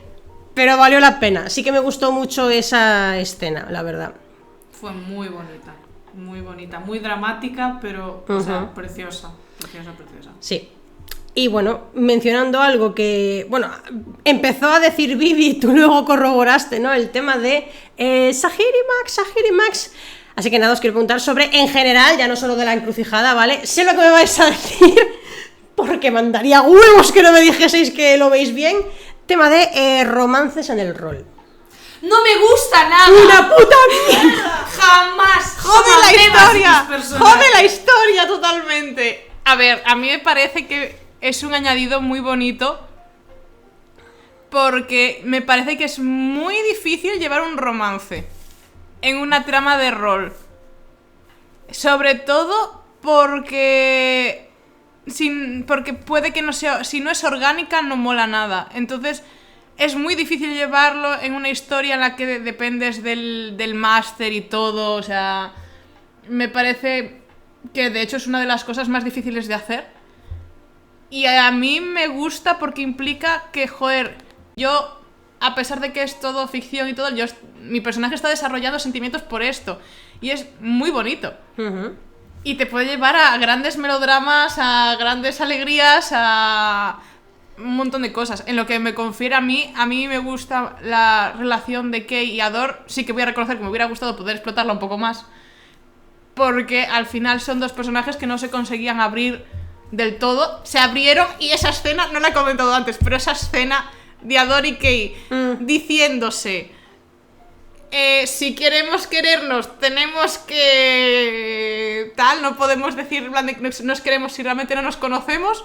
Speaker 1: pero valió la pena. Sí que me gustó mucho esa escena, la verdad.
Speaker 2: Fue muy bonita, muy dramática, pero o sea, preciosa.
Speaker 1: Sí. Y bueno, mencionando algo que, bueno, empezó a decir Vivi, tú luego corroboraste, ¿no? El tema de Zahir y Max. Así que nada, os quiero preguntar sobre, en general, ya no solo de la encrucijada, ¿vale? Sé lo que me vais a decir, porque mandaría huevos que no me dijeseis que lo veis bien. Tema de romances en el rol.
Speaker 2: ¡No me gusta nada!
Speaker 1: ¡Una puta mierda!
Speaker 2: ¡Jamás!
Speaker 3: ¡Jode
Speaker 2: jamás
Speaker 3: la
Speaker 2: veas
Speaker 3: historia!
Speaker 2: esos personajes.
Speaker 3: ¡Jode la historia totalmente! A ver, a mí me parece que es un añadido muy bonito porque me parece que es muy difícil llevar un romance en una trama de rol. Sobre todo porque puede que no sea... Si no es orgánica, no mola nada. Entonces... Es muy difícil llevarlo en una historia en la que dependes del máster y todo, o sea... Me parece que de hecho es una de las cosas más difíciles de hacer. Y a mí me gusta porque implica que, joder, yo, a pesar de que es todo ficción y todo, mi personaje está desarrollando sentimientos por esto. Y es muy bonito. Y te puede llevar a grandes melodramas, a grandes alegrías, a... un montón de cosas. En lo que me confiere a mí me gusta la relación de Kei y Ador. Sí que voy a reconocer que me hubiera gustado poder explotarla un poco más, porque al final son dos personajes que no se conseguían abrir del todo. Se abrieron y esa escena, no la he comentado antes, pero esa escena de Ador y Kei diciéndose si queremos querernos tenemos que... tal, no podemos decir en plan de que nos queremos si realmente no nos conocemos.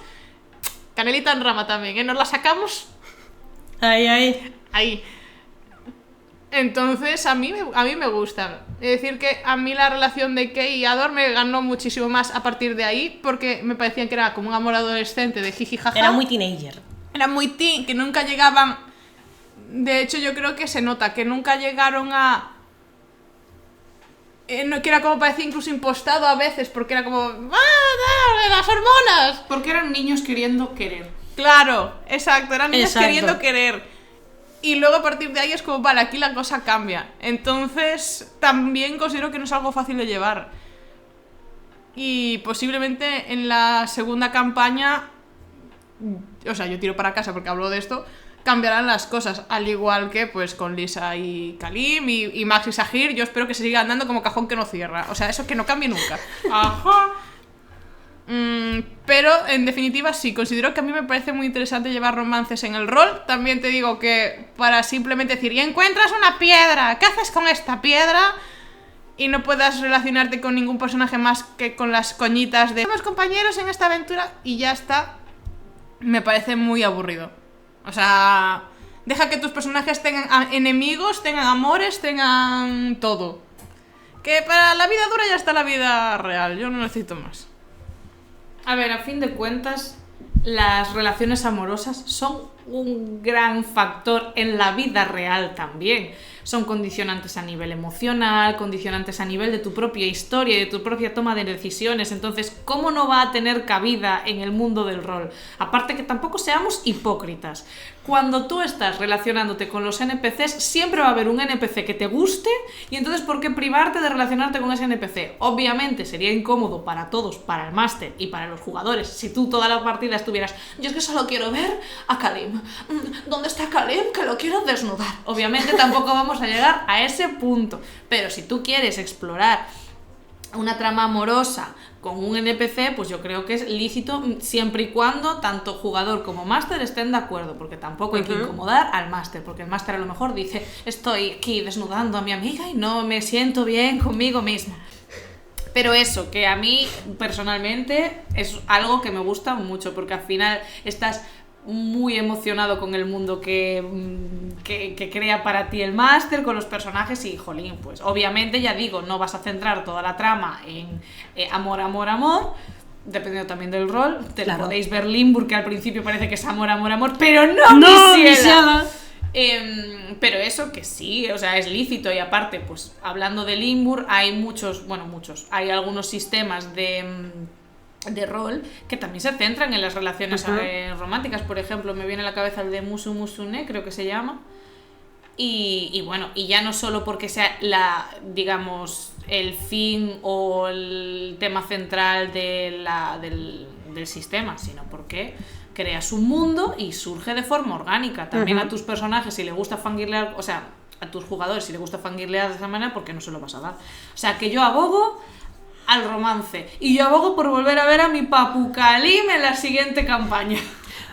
Speaker 3: Canelita en rama también, ¿eh? Nos la sacamos ahí. Entonces, a mí me gusta. Es decir, que a mí la relación de Kei y Ador me ganó muchísimo más a partir de ahí, porque me parecían que era como un amor adolescente de jiji jaja.
Speaker 1: Era muy teenager.
Speaker 3: Era muy teen, que nunca llegaban... De hecho, yo creo que se nota que nunca llegaron a... que era como parecía incluso impostado a veces, porque era como... ¡Ah, las hormonas!
Speaker 2: Porque eran niños queriendo querer.
Speaker 3: Claro, exacto, eran niños
Speaker 1: Exacto.
Speaker 3: queriendo querer. Y luego a partir de ahí es como, vale, aquí la cosa cambia. Entonces, también considero que no es algo fácil de llevar. Y posiblemente en la segunda campaña, o sea, yo tiro para casa porque hablo de esto, cambiarán las cosas, al igual que pues con Lisa y Kalim y Max y Zahir. Yo espero que se siga andando como cajón que no cierra, o sea, eso que no cambie nunca.
Speaker 2: Ajá.
Speaker 3: Pero en definitiva sí, considero que a mí me parece muy interesante llevar romances en el rol. También te digo que para simplemente decir, y encuentras una piedra, ¿qué haces con esta piedra? Y no puedas relacionarte con ningún personaje más que con las coñitas de somos compañeros en esta aventura y ya está, me parece muy aburrido. O sea, deja que tus personajes tengan enemigos, tengan amores, tengan todo. Que para la vida dura ya está la vida real, yo no necesito más.
Speaker 2: A ver, a fin de cuentas, las relaciones amorosas son un gran factor en la vida real también. Son condicionantes a nivel emocional, condicionantes a nivel de tu propia historia y de tu propia toma de decisiones. Entonces, ¿cómo no va a tener cabida en el mundo del rol? Aparte que tampoco seamos hipócritas. Cuando tú estás relacionándote con los NPCs, siempre va a haber un NPC que te guste y entonces ¿por qué privarte de relacionarte con ese NPC? Obviamente sería incómodo para todos, para el máster y para los jugadores, si tú toda la partida estuvieras yo es que solo quiero ver a Kalim. ¿Dónde está Kalim? Que lo quiero desnudar. Obviamente tampoco vamos a llegar a ese punto, pero si tú quieres explorar una trama amorosa con un NPC, pues yo creo que es lícito siempre y cuando tanto jugador como máster estén de acuerdo, porque tampoco hay que incomodar al máster, porque el máster a lo mejor dice estoy aquí desnudando a mi amiga y no me siento bien conmigo mismo. Pero eso, que a mí personalmente es algo que me gusta mucho, porque al final estás muy emocionado con el mundo que crea para ti el máster, con los personajes y, jolín, pues obviamente, ya digo, no vas a centrar toda la trama en amor, amor, amor, dependiendo también del rol.
Speaker 1: Claro.
Speaker 2: Podéis ver Limburg, que al principio parece que es amor, amor, amor, pero no, Misiela. Pero eso que sí, o sea, es lícito. Y aparte, pues hablando de Limburg, hay hay algunos sistemas de rol que también se centran en las relaciones románticas. Por ejemplo, me viene a la cabeza el de Musu Musune, creo que se llama. Y bueno, y ya no solo porque sea digamos, el fin o el tema central del sistema, sino porque creas un mundo y surge de forma orgánica. También a tus personajes, si le gusta fangirlear, o sea, a tus jugadores, si les gusta fangirlear de esa manera, ¿por qué no se lo vas a dar? O sea, que yo abogo al romance. Y yo abogo por volver a ver a mi papu Kalim en la siguiente campaña.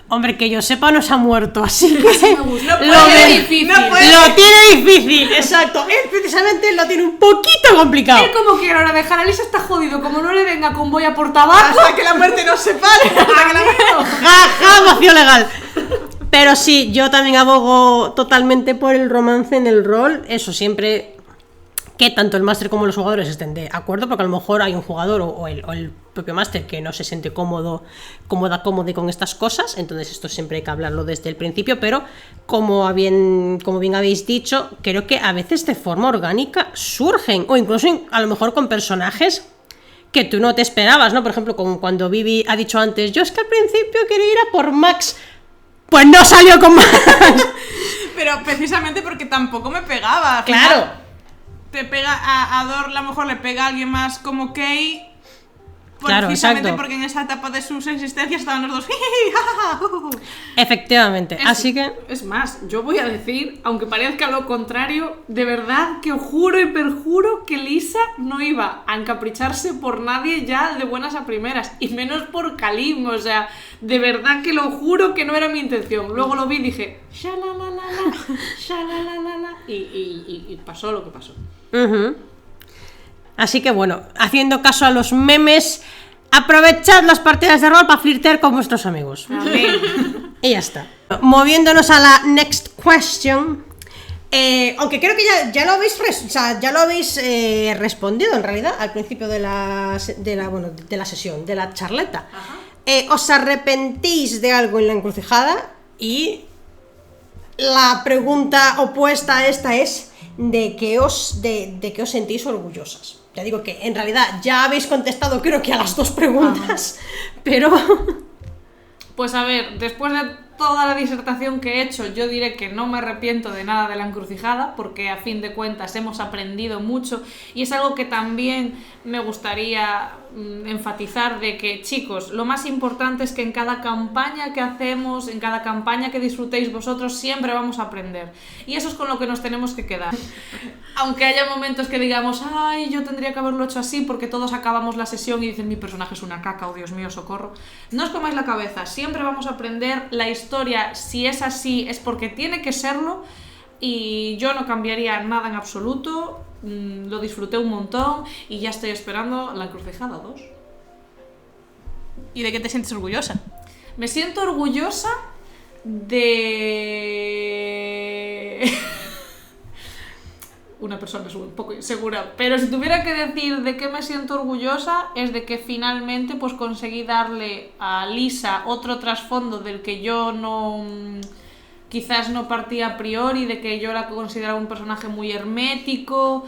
Speaker 1: Hombre, que yo sepa no se ha muerto, así que
Speaker 2: Lo
Speaker 1: tiene difícil, exacto. Él precisamente lo tiene un poquito complicado.
Speaker 2: Él como quiera ahora dejar a Lisa está jodido, como no le venga con voy a por tabaco.
Speaker 3: Hasta que la muerte nos separe. Hasta que la muerte
Speaker 1: Ja, vacío legal. Pero sí, yo también abogo totalmente por el romance en el rol. Eso siempre que tanto el máster como los jugadores estén de acuerdo, porque a lo mejor hay un jugador o el propio máster que no se siente cómodo con estas cosas. Entonces esto siempre hay que hablarlo desde el principio, pero como bien habéis dicho, creo que a veces de forma orgánica surgen, o incluso a lo mejor con personajes que tú no te esperabas, ¿no? Por ejemplo, como cuando Vivi ha dicho antes, yo es que al principio quería ir a por Max, pues no salió con Max.
Speaker 3: Pero precisamente porque tampoco me pegaba.
Speaker 1: Claro.
Speaker 3: Te pega a Dor, a lo mejor le pega a alguien más como Kay.
Speaker 1: Claro,
Speaker 3: precisamente
Speaker 1: exacto.
Speaker 3: porque en esa etapa de sus existencias estaban los dos.
Speaker 1: Efectivamente, así que
Speaker 2: Es más, yo voy a decir, aunque parezca lo contrario, de verdad que os juro y perjuro que Lisa no iba a encapricharse por nadie ya de buenas a primeras, y menos por Kalim. O sea, de verdad que lo juro que no era mi intención. Luego lo vi y dije shalalalala, shalalalala, y pasó lo que pasó.
Speaker 1: Así que bueno, haciendo caso a los memes, aprovechad las partidas de rol para flirtear con vuestros amigos.
Speaker 2: Amén.
Speaker 1: Y ya está. Moviéndonos a la next question. Aunque creo que ya lo habéis respondido en realidad al principio de la sesión, de la charleta. ¿Os arrepentís de algo en la encrucijada? Y la pregunta opuesta a esta es ¿de qué os sentís orgullosas? Ya digo que en realidad ya habéis contestado creo que a las dos preguntas, pero
Speaker 2: Pues a ver, después de toda la disertación que he hecho, yo diré que no me arrepiento de nada de la encrucijada, porque a fin de cuentas hemos aprendido mucho, y es algo que también me gustaría enfatizar, de que, chicos, lo más importante es que en cada campaña que hacemos, en cada campaña que disfrutéis vosotros, siempre vamos a aprender, y eso es con lo que nos tenemos que quedar. Aunque haya momentos que digamos, ay, yo tendría que haberlo hecho así, porque todos acabamos la sesión y dicen, mi personaje es una caca, oh Dios mío, socorro. No os comáis la cabeza, siempre vamos a aprender. La historia, si es así, es porque tiene que serlo, y yo no cambiaría nada en absoluto. Lo disfruté un montón y ya estoy esperando la encrucijada 2.
Speaker 3: ¿Y de qué te sientes orgullosa?
Speaker 2: Me siento orgullosa de... Una persona es un poco insegura, pero si tuviera que decir de qué me siento orgullosa, es de que finalmente pues conseguí darle a Lisa otro trasfondo del que yo no quizás no partía a priori de que yo la consideraba un personaje muy hermético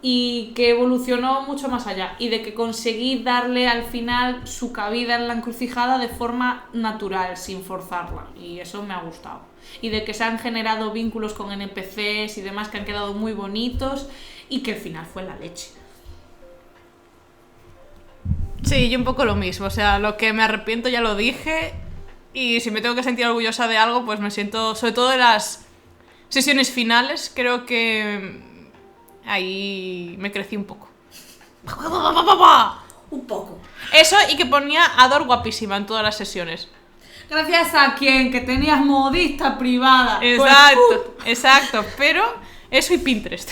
Speaker 2: y que evolucionó mucho más allá y de que conseguí darle al final su cabida en la encrucijada de forma natural, sin forzarla, y eso me ha gustado. Y de que se han generado vínculos con NPCs y demás que han quedado muy bonitos y que el final fue la leche.
Speaker 3: Sí, yo un poco lo mismo, o sea, lo que me arrepiento ya lo dije, y si me tengo que sentir orgullosa de algo, pues me siento, sobre todo de las sesiones finales, creo que ahí me crecí un poco.
Speaker 2: Un poco.
Speaker 3: Eso, y que ponía a Dor guapísima en todas las sesiones.
Speaker 2: Gracias a quien, que tenías modista privada.
Speaker 3: Exacto, exacto, pero eso y Pinterest.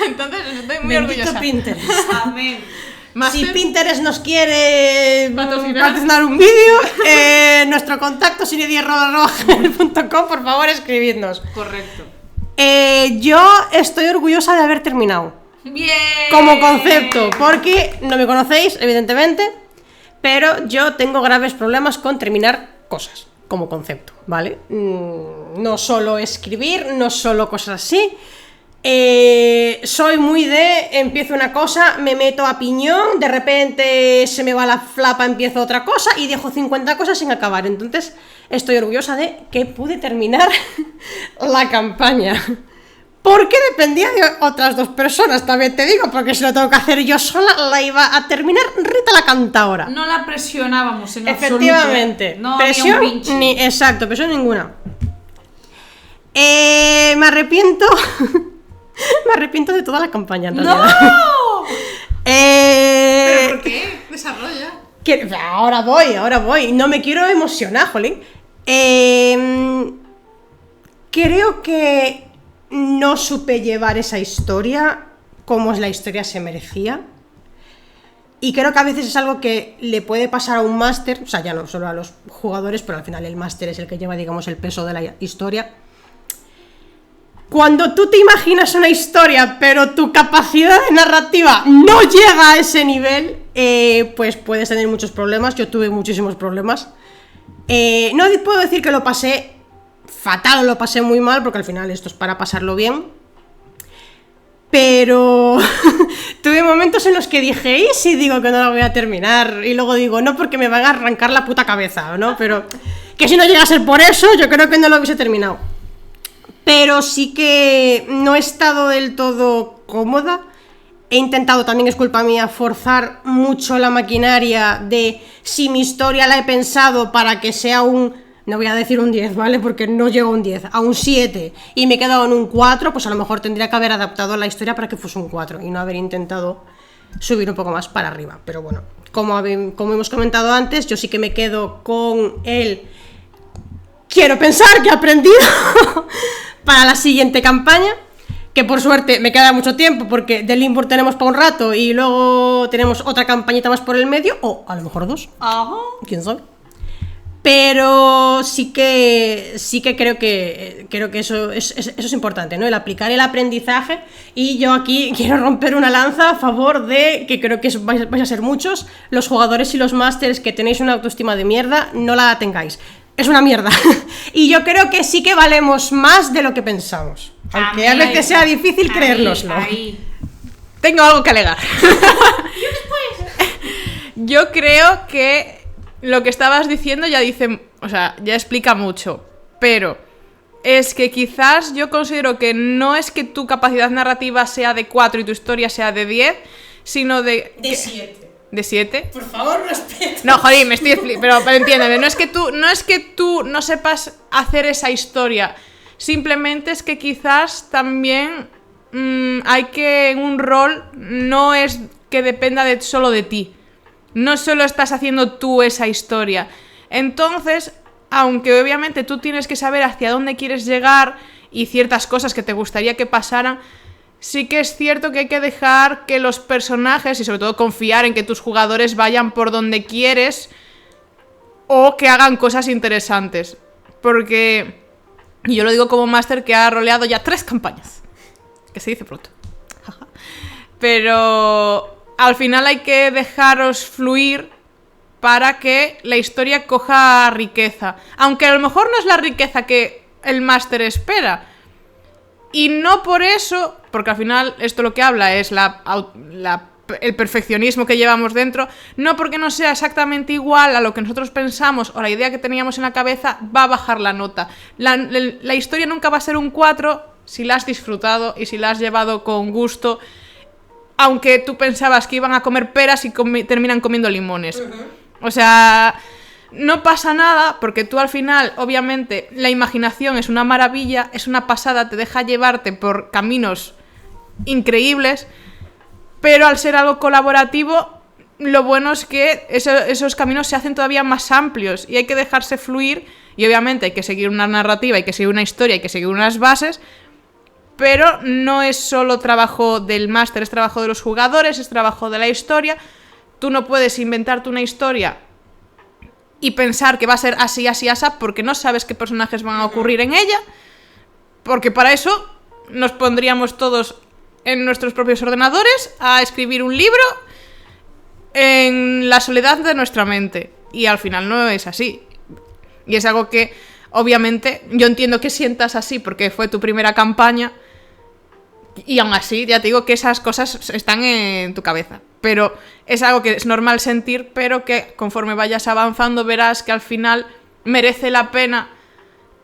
Speaker 3: Entonces estoy muy
Speaker 1: Bendito
Speaker 3: orgullosa.
Speaker 1: Pinterest.
Speaker 2: Amén.
Speaker 3: Master,
Speaker 1: Si Pinterest nos quiere
Speaker 3: Patrocinar.
Speaker 1: patrocinar un vídeo, nuestro contacto cinedierro@gmail.com, por favor, escribidnos.
Speaker 2: Correcto.
Speaker 1: Yo estoy orgullosa de haber terminado.
Speaker 2: Bien.
Speaker 1: Como concepto, porque no me conocéis, evidentemente, pero yo tengo graves problemas con terminar cosas, como concepto, ¿vale? No solo escribir, no solo cosas así. Soy muy de, empiezo una cosa, me meto a piñón, de repente se me va la flapa, empiezo otra cosa y dejo 50 cosas sin acabar. Entonces estoy orgullosa de que pude terminar la campaña. Porque dependía de otras 2 personas, también te digo, porque si lo tengo que hacer yo sola, la iba a terminar Rita la cantaora.
Speaker 2: No la presionábamos en
Speaker 1: Efectivamente.
Speaker 2: absoluto. No
Speaker 1: Presión
Speaker 2: había un pinche.
Speaker 1: exacto, presión ninguna. Me arrepiento. Me arrepiento de toda la campaña, en realidad.
Speaker 2: ¡No!
Speaker 3: ¿Pero por qué? Desarrolla.
Speaker 1: Ahora voy. No me quiero emocionar, jolín. Creo que no supe llevar esa historia como la historia se merecía. Y creo que a veces es algo que le puede pasar a un máster, o sea, ya no solo a los jugadores, pero al final el máster es el que lleva, digamos, el peso de la historia. Cuando tú te imaginas una historia, pero tu capacidad de narrativa no llega a ese nivel, pues puedes tener muchos problemas. Yo tuve muchísimos problemas. No puedo decir que lo pasé fatal o lo pasé muy mal, porque al final esto es para pasarlo bien. Pero tuve momentos en los que dije, ¿y si digo que no la voy a terminar? Y luego digo, no, porque me van a arrancar la puta cabeza, ¿no? Pero que si no llega a ser por eso, yo creo que no lo hubiese terminado. Pero sí que no he estado del todo cómoda. He intentado, también es culpa mía, forzar mucho la maquinaria de si mi historia la he pensado para que sea un, no voy a decir un 10, ¿vale? Porque no llego a un 10, a un 7 y me he quedado en un 4, pues a lo mejor tendría que haber adaptado la historia para que fuese un 4 y no haber intentado subir un poco más para arriba. Pero bueno, como hemos comentado antes, yo sí que me quedo con el quiero pensar que he aprendido para la siguiente campaña, que por suerte me queda mucho tiempo porque de Limburg tenemos para un rato y luego tenemos otra campañita más por el medio, o a lo mejor 2,
Speaker 2: Ajá.
Speaker 1: quién sabe. Pero sí que creo que eso es importante, ¿no? El aplicar el aprendizaje. Y yo aquí quiero romper una lanza a favor de, que creo que vais a ser muchos, los jugadores y los másters que tenéis una autoestima de mierda, no la tengáis. Es una mierda. Y yo creo que sí que valemos más de lo que pensamos. Aunque a veces sea difícil creérnoslo.
Speaker 2: Ahí.
Speaker 3: Tengo algo que alegar. Yo creo que lo que estabas diciendo ya dice, o sea, ya explica mucho, pero es que quizás yo considero que no es que tu capacidad narrativa sea de 4 y tu historia sea de 10, sino de
Speaker 1: 7.
Speaker 3: ¿De 7?
Speaker 1: Por favor, respeta.
Speaker 3: No, joder, me estoy pero entiéndeme, no es que tú no sepas hacer esa historia, simplemente es que quizás también hay que, en un rol, no es que dependa solo de ti, no solo estás haciendo tú esa historia. Entonces, aunque obviamente tú tienes que saber hacia dónde quieres llegar y ciertas cosas que te gustaría que pasaran, sí que es cierto que hay que dejar que los personajes, y sobre todo confiar en que tus jugadores vayan por donde quieres o que hagan cosas interesantes. Porque yo lo digo como máster que ha roleado ya 3 campañas, que se dice pronto. Pero al final hay que dejaros fluir para que la historia coja riqueza. Aunque a lo mejor no es la riqueza que el máster espera. Y no por eso, porque al final esto lo que habla es el perfeccionismo que llevamos dentro, no porque no sea exactamente igual a lo que nosotros pensamos o la idea que teníamos en la cabeza, va a bajar la nota. La historia nunca va a ser un 4 si la has disfrutado y si la has llevado con gusto, aunque tú pensabas que iban a comer peras y terminan comiendo limones. O sea, no pasa nada, porque tú al final, obviamente, la imaginación es una maravilla, es una pasada, te deja llevarte por caminos increíbles, pero al ser algo colaborativo, lo bueno es que esos caminos se hacen todavía más amplios y hay que dejarse fluir, y obviamente hay que seguir una narrativa, hay que seguir una historia, hay que seguir unas bases, pero no es solo trabajo del máster, es trabajo de los jugadores, es trabajo de la historia. Tú no puedes inventarte una historia y pensar que va a ser así, así, así, porque no sabes qué personajes van a ocurrir en ella, porque para eso nos pondríamos todos en nuestros propios ordenadores a escribir un libro en la soledad de nuestra mente, y al final no es así. Y es algo que, obviamente, yo entiendo que sientas así porque fue tu primera campaña, y aún así, ya te digo que esas cosas están en tu cabeza. Pero es algo que es normal sentir, pero que conforme vayas avanzando verás que al final merece la pena,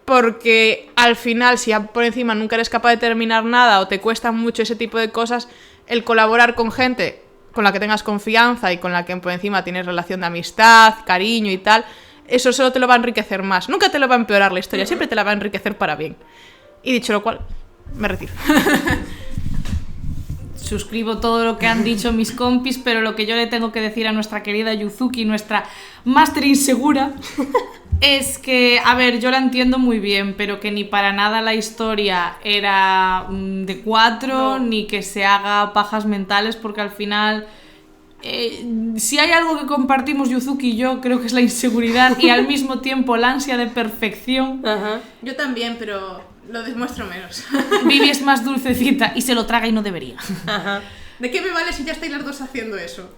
Speaker 3: porque al final, si por encima nunca eres capaz de terminar nada o te cuesta mucho ese tipo de cosas, el colaborar con gente con la que tengas confianza y con la que por encima tienes relación de amistad, cariño y tal, eso solo te lo va a enriquecer más. Nunca te lo va a empeorar la historia, siempre te la va a enriquecer para bien. Y dicho lo cual, me retiro.
Speaker 2: Suscribo todo lo que han dicho mis compis, pero lo que yo le tengo que decir a nuestra querida Yuzuki, nuestra máster insegura, es que, a ver, yo la entiendo muy bien, pero que ni para nada la historia era de 4, ni que se haga pajas mentales, porque al final, si hay algo que compartimos Yuzuki y yo, creo que es la inseguridad y al mismo tiempo la ansia de perfección.
Speaker 3: Ajá. Yo también, pero lo demuestro menos.
Speaker 2: Vivi es más dulcecita y se lo traga y no debería.
Speaker 3: Ajá. ¿De qué me vale si ya estáis las dos haciendo eso?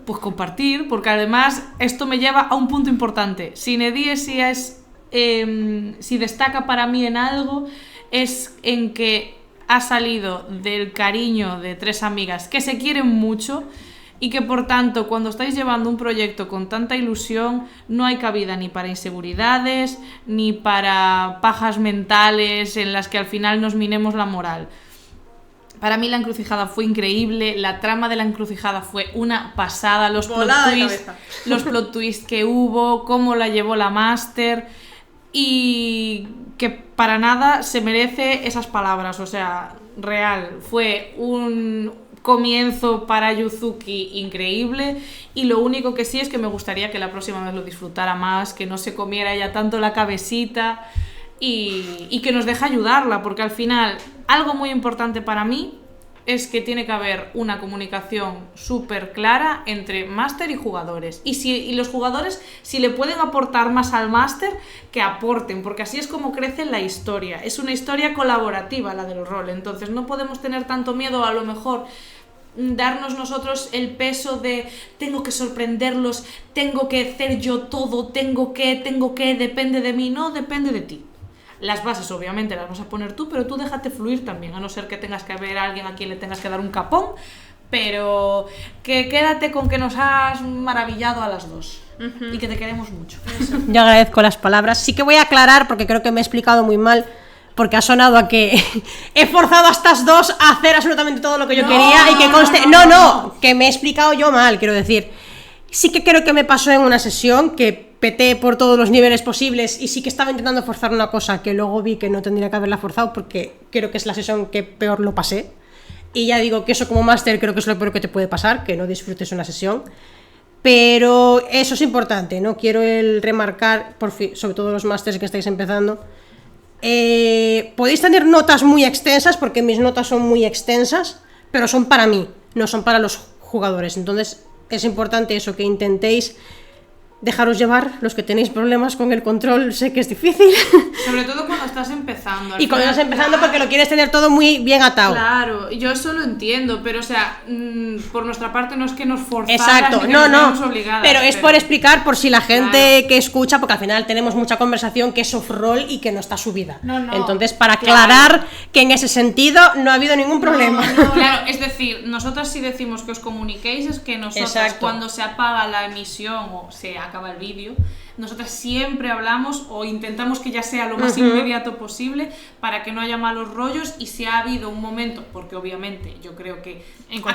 Speaker 2: Pues compartir, porque además esto me lleva a un punto importante. Si Nedie si destaca para mí en algo, es en que ha salido del cariño de 3 amigas que se quieren mucho y que por tanto cuando estáis llevando un proyecto con tanta ilusión no hay cabida ni para inseguridades ni para pajas mentales en las que al final nos minemos la moral. Para mí la encrucijada fue increíble, la trama de la encrucijada fue una pasada, los plot twists que hubo, cómo la llevó la máster, y que para nada se merece esas palabras, o sea, real, fue un comienzo para Yuzuki increíble, y lo único que sí es que me gustaría que la próxima vez lo disfrutara más, que no se comiera ella tanto la cabecita y que nos deje ayudarla, porque al final algo muy importante para mí es que tiene que haber una comunicación súper clara entre máster y jugadores, y los jugadores, si le pueden aportar más al máster, que aporten, porque así es como crece la historia. Es una historia colaborativa la del rol, entonces no podemos tener tanto miedo a lo mejor darnos nosotros el peso de tengo que sorprenderlos, tengo que hacer yo todo, tengo que, depende de mí. No, depende de ti. Las bases obviamente las vas a poner tú, pero tú déjate fluir también, a no ser que tengas que ver a alguien a quien le tengas que dar un capón, pero que quédate con que nos has maravillado a las dos. Y que te queremos mucho.
Speaker 1: Eso. Yo agradezco las palabras. Sí que voy a aclarar, porque creo que me he explicado muy mal, porque ha sonado a que he forzado a estas dos a hacer absolutamente todo lo que yo quería y que conste... No, que me he explicado yo mal, quiero decir. Sí que creo que me pasó en una sesión que peté por todos los niveles posibles y sí que estaba intentando forzar una cosa que luego vi que no tendría que haberla forzado, porque creo que es la sesión que peor lo pasé. Y ya digo que eso como máster creo que es lo peor que te puede pasar, que no disfrutes una sesión. Pero eso es importante, no quiero el remarcar, por fin, sobre todo los másters que estáis empezando. Podéis tener notas muy extensas, porque mis notas son muy extensas, pero son para mí, no son para los jugadores. Entonces es importante eso, que intentéis dejaros llevar, los que tenéis problemas con el control, sé que es difícil.
Speaker 2: Sobre todo cuando estás empezando. Al
Speaker 1: Y cuando
Speaker 2: final,
Speaker 1: estás empezando
Speaker 2: claro,
Speaker 1: porque lo quieres tener todo muy bien atado.
Speaker 2: Claro, yo eso lo entiendo, pero o sea, por nuestra parte no es que nos forzaras
Speaker 1: Exacto,
Speaker 2: ni que
Speaker 1: no,
Speaker 2: nos
Speaker 1: no,
Speaker 2: veamos obligadas,
Speaker 1: pero es por explicar por si la gente que escucha, porque al final tenemos mucha conversación que es off-roll y que no está subida.
Speaker 2: No, no,
Speaker 1: Entonces, para
Speaker 2: claro.
Speaker 1: aclarar que en ese sentido no ha habido ningún problema.
Speaker 2: No, claro, es decir, nosotras sí decimos que os comuniquéis, es que nosotras
Speaker 1: Exacto.
Speaker 2: cuando se apaga la emisión o se acaba el vídeo, nosotras siempre hablamos o intentamos que ya sea lo más inmediato posible para que no haya malos rollos, y si ha habido un momento, porque obviamente yo creo que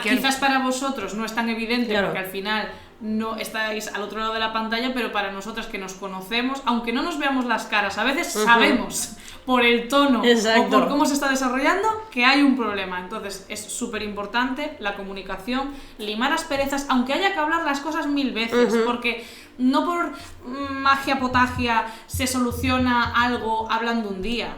Speaker 2: quizás para vosotros no es tan evidente,
Speaker 1: Claro.
Speaker 2: porque al final no estáis al otro lado de la pantalla, pero para nosotras que nos conocemos, aunque no nos veamos las caras, a veces sabemos por el tono
Speaker 1: Exacto.
Speaker 2: o por cómo se está desarrollando que hay un problema. Entonces es súper importante la comunicación, limar asperezas, aunque haya que hablar las cosas 1000 veces, porque no por magia potagia se soluciona algo hablando un día.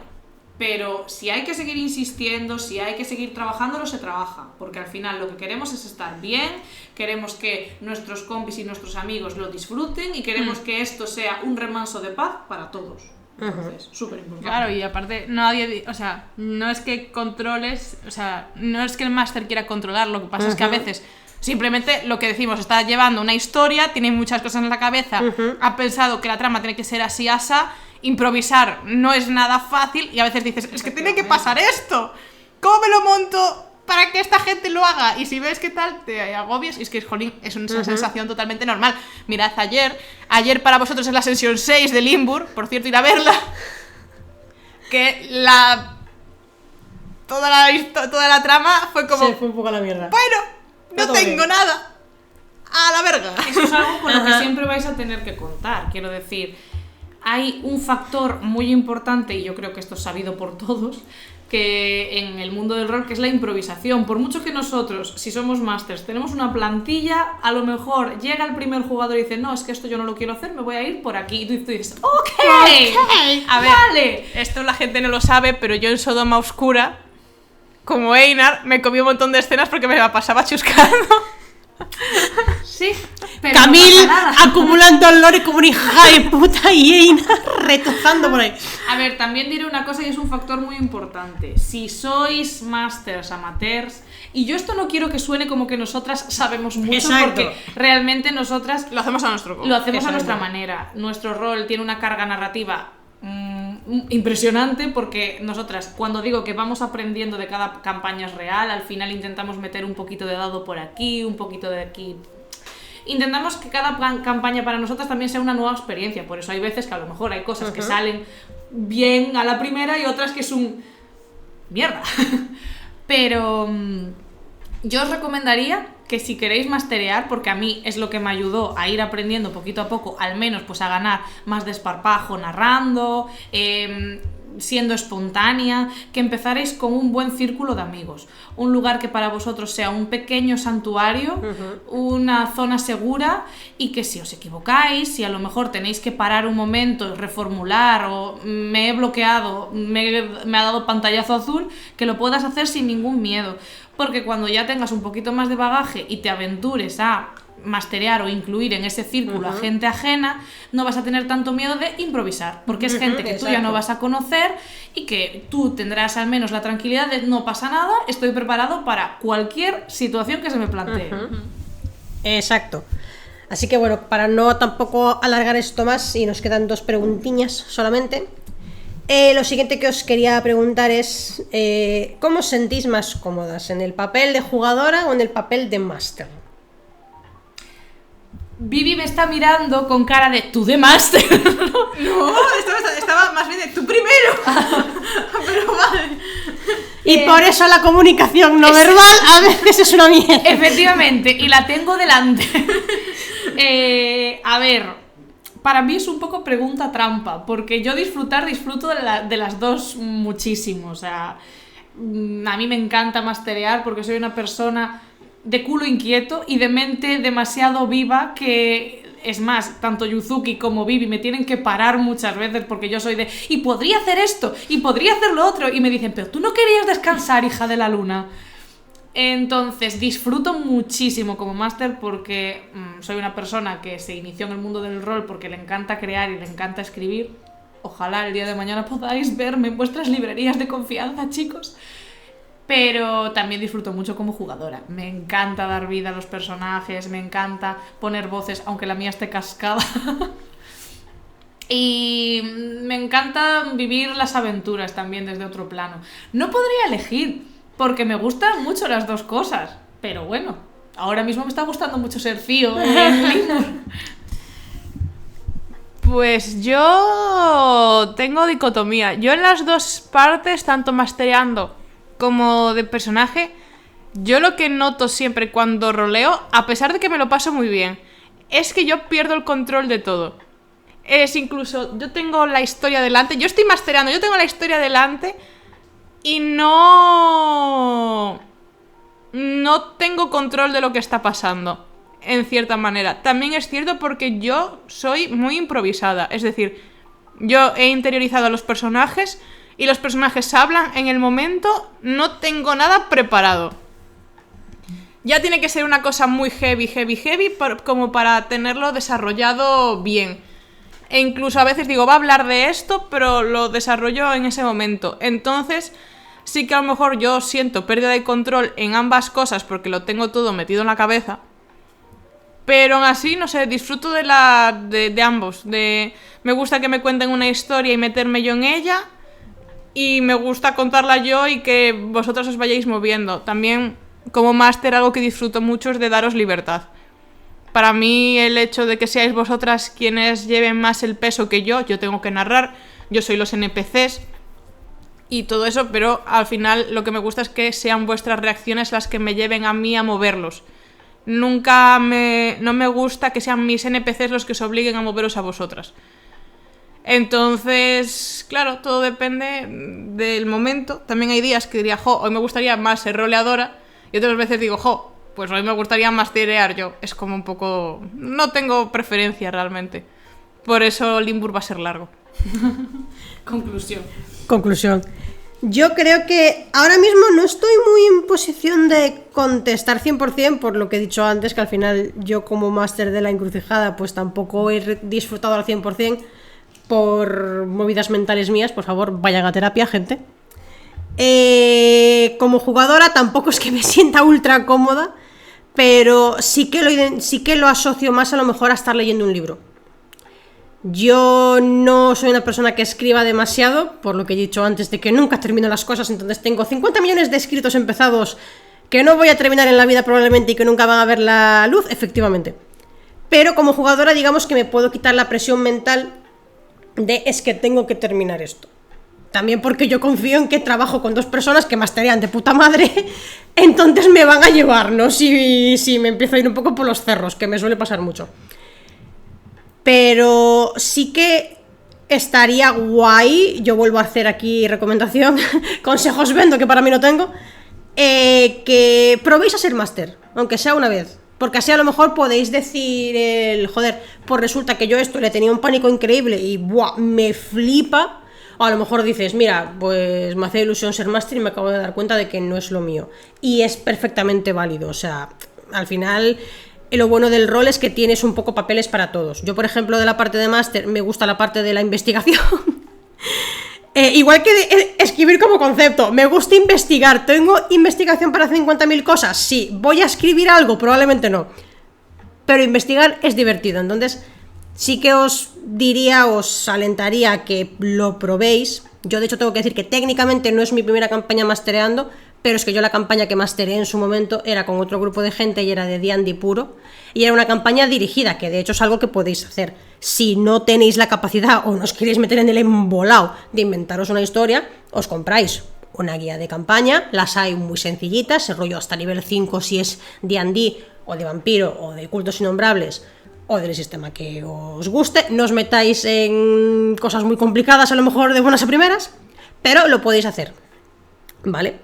Speaker 2: Pero si hay que seguir insistiendo, si hay que seguir trabajándolo, se trabaja, porque al final lo que queremos es estar bien, queremos que nuestros compis y nuestros amigos lo disfruten y queremos que esto sea un remanso de paz para todos. Entonces, súper importante.
Speaker 3: Claro, y aparte, nadie, o sea, no es que controles, o sea, no es que el máster quiera controlar, lo que pasa es que a veces simplemente lo que decimos, está llevando una historia, tiene muchas cosas en la cabeza, ha pensado que la trama tiene que ser así, asa, improvisar no es nada fácil y a veces dices, es que tiene que pasar esto, ¿cómo me lo monto para que esta gente lo haga? Y si ves qué tal, te agobias, y es que, jolín, es una sensación totalmente normal. Mirad, ayer para vosotros es la sesión 6 de Limburg, por cierto, ir a verla, que toda la trama fue como,
Speaker 1: Se fue un poco a la mierda.
Speaker 3: bueno, no
Speaker 1: Todo
Speaker 3: tengo
Speaker 1: bien.
Speaker 3: nada, a la verga.
Speaker 2: Eso es algo con lo que siempre vais a tener que contar. Quiero decir, hay un factor muy importante, y yo creo que esto es sabido por todos, que en el mundo del rol, que es la improvisación. Por mucho que nosotros, si somos masters, tenemos una plantilla, a lo mejor llega el primer jugador y dice, no, es que esto yo no lo quiero hacer, me voy a ir por aquí. Y tú dices, ok,
Speaker 3: A ver,
Speaker 2: vale.
Speaker 3: esto la gente no lo sabe, pero yo en Sodoma Oscura, como Einar, me comí un montón de escenas porque me la pasaba chuscando.
Speaker 2: Sí, pero
Speaker 1: Camille
Speaker 2: no pasa nada.
Speaker 1: acumulando el lore como una hija de puta y Eina retozando por ahí.
Speaker 2: A ver, también diré una cosa y es un factor muy importante. Si sois masters, amateurs, y yo esto no quiero que suene como que nosotras sabemos mucho,
Speaker 1: Exacto.
Speaker 2: porque realmente nosotras
Speaker 3: Lo hacemos a nuestro
Speaker 2: lo hacemos a
Speaker 1: Exacto.
Speaker 2: nuestra manera. Nuestro rol tiene una carga narrativa impresionante, porque nosotras, cuando digo que vamos aprendiendo de cada campaña es real, al final intentamos meter un poquito de dado por aquí, un poquito de aquí. Intentamos que cada campaña para nosotras también sea una nueva experiencia, por eso hay veces que a lo mejor hay cosas que salen bien a la primera y otras que es un mierda. Pero yo os recomendaría que si queréis masterear, porque a mí es lo que me ayudó a ir aprendiendo poquito a poco, al menos pues a ganar más desparpajo narrando, siendo espontánea, que empezaréis con un buen círculo de amigos, un lugar que para vosotros sea un pequeño santuario, una zona segura, y que si os equivocáis, si a lo mejor tenéis que parar un momento, reformular, o me he bloqueado, me ha dado pantallazo azul, que lo puedas hacer sin ningún miedo, porque cuando ya tengas un poquito más de bagaje y te aventures a masterear o incluir en ese círculo a gente ajena, no vas a tener tanto miedo de improvisar, porque es gente que tú ya no vas a conocer y que tú tendrás al menos la tranquilidad de no pasa nada, estoy preparado para cualquier situación que se me plantee.
Speaker 1: Exacto. Así que bueno, para no tampoco alargar esto más, y nos quedan 2 preguntiñas solamente, lo siguiente que os quería preguntar es ¿cómo os sentís más cómodas? ¿En el papel de jugadora o en el papel de máster?
Speaker 2: Vivi me está mirando con cara de tú de máster.
Speaker 3: No, estaba más bien de tú primero. Pero vale.
Speaker 1: Y por eso la comunicación no verbal a veces es una mierda.
Speaker 2: Efectivamente, y la tengo delante. A ver, para mí es un poco pregunta trampa, porque yo disfruto de las dos muchísimo. O sea, a mí me encanta masterear porque soy una persona de culo inquieto y de mente demasiado viva, que es más, tanto Yuzuki como Vivi me tienen que parar muchas veces porque yo soy de y podría hacer esto, y podría hacer lo otro, y me dicen, pero tú no querías descansar, hija de la luna. Entonces disfruto muchísimo como máster porque soy una persona que se inició en el mundo del rol porque le encanta crear y le encanta escribir, Ojalá el día de mañana podáis verme en vuestras librerías de confianza, chicos. Pero también disfruto mucho como jugadora. Me encanta dar vida a los personajes, me encanta poner voces, aunque la mía esté cascada. Y me encanta vivir las aventuras también desde otro plano. No podría elegir, porque me gustan mucho las dos cosas. Pero bueno, ahora mismo me está gustando mucho ser Fío en Limur.
Speaker 3: Pues yo tengo dicotomía. Yo en las dos partes, tanto mastereando como de personaje, yo lo que noto siempre cuando roleo, a pesar de que me lo paso muy bien, es que yo pierdo el control de todo. Es incluso, yo tengo la historia delante, yo estoy mastereando, yo tengo la historia delante y no tengo control de lo que está pasando, en cierta manera. También es cierto porque yo soy muy improvisada, es decir, yo he interiorizado a los personajes y los personajes hablan en el momento, no tengo nada preparado. Ya tiene que ser una cosa muy heavy como para tenerlo desarrollado bien. E incluso a veces digo, va a hablar de esto, pero lo desarrollo en ese momento. Entonces, sí que a lo mejor yo siento pérdida de control en ambas cosas porque lo tengo todo metido en la cabeza. Pero aún así, no sé, disfruto de ambos. Me gusta que me cuenten una historia y meterme yo en ella. Y me gusta contarla yo y que vosotras os vayáis moviendo. También, como máster, algo que disfruto mucho es de daros libertad. Para mí, el hecho de que seáis vosotras quienes lleven más el peso que yo tengo que narrar, yo soy los NPCs y todo eso, pero al final lo que me gusta es que sean vuestras reacciones las que me lleven a mí a moverlos. No me gusta que sean mis NPCs los que os obliguen a moveros a vosotras. Entonces, claro, todo depende del momento. También hay días que diría, hoy me gustaría más ser roleadora, y otras veces digo, pues hoy me gustaría masterear yo. Es como un poco... No tengo preferencia realmente. Por eso Limur va a ser largo.
Speaker 2: Conclusión.
Speaker 1: Yo creo que ahora mismo no estoy muy en posición de contestar 100% por lo que he dicho antes, que al final yo como máster de la encrucijada pues tampoco he disfrutado al 100% por movidas mentales mías. Por favor, vayan a terapia, gente. Como jugadora tampoco es que me sienta ultra cómoda, pero sí que lo asocio más a lo mejor a estar leyendo un libro. Yo no soy una persona que escriba demasiado, por lo que he dicho antes de que nunca termino las cosas, entonces tengo 50 millones de escritos empezados que no voy a terminar en la vida probablemente y que nunca van a ver la luz, efectivamente. Pero como jugadora digamos que me puedo quitar la presión mental de es que tengo que terminar esto. También porque yo confío en que trabajo con dos personas que masterean de puta madre, entonces me van a llevar, ¿no? Si me empiezo a ir un poco por los cerros, que me suele pasar mucho. Pero sí que estaría guay, yo vuelvo a hacer aquí recomendación, consejos vendo que para mí no tengo, que probéis a ser máster, aunque sea una vez. Porque así a lo mejor podéis decir, pues resulta que yo esto le tenía un pánico increíble y ¡buah! Me flipa. O a lo mejor dices, mira, pues me hace ilusión ser máster y me acabo de dar cuenta de que no es lo mío. Y es perfectamente válido, o sea, al final... Lo bueno del rol es que tienes un poco papeles para todos. Yo, por ejemplo, de la parte de máster me gusta la parte de la investigación. Igual que de escribir como concepto, me gusta investigar. ¿Tengo investigación para 50.000 cosas? Sí. ¿Voy a escribir algo? Probablemente no. Pero investigar es divertido. Entonces, sí que os alentaría que lo probéis. Yo, de hecho, tengo que decir que técnicamente no es mi primera campaña mastereando, pero es que yo la campaña que masteré en su momento era con otro grupo de gente y era de D&D puro, y era una campaña dirigida, que de hecho es algo que podéis hacer. Si no tenéis la capacidad o no os queréis meter en el embolado de inventaros una historia, os compráis una guía de campaña, las hay muy sencillitas, el rollo hasta nivel 5 si es D&D o de vampiro o de cultos innombrables o del sistema que os guste. No os metáis en cosas muy complicadas a lo mejor de buenas a primeras, pero lo podéis hacer, ¿vale?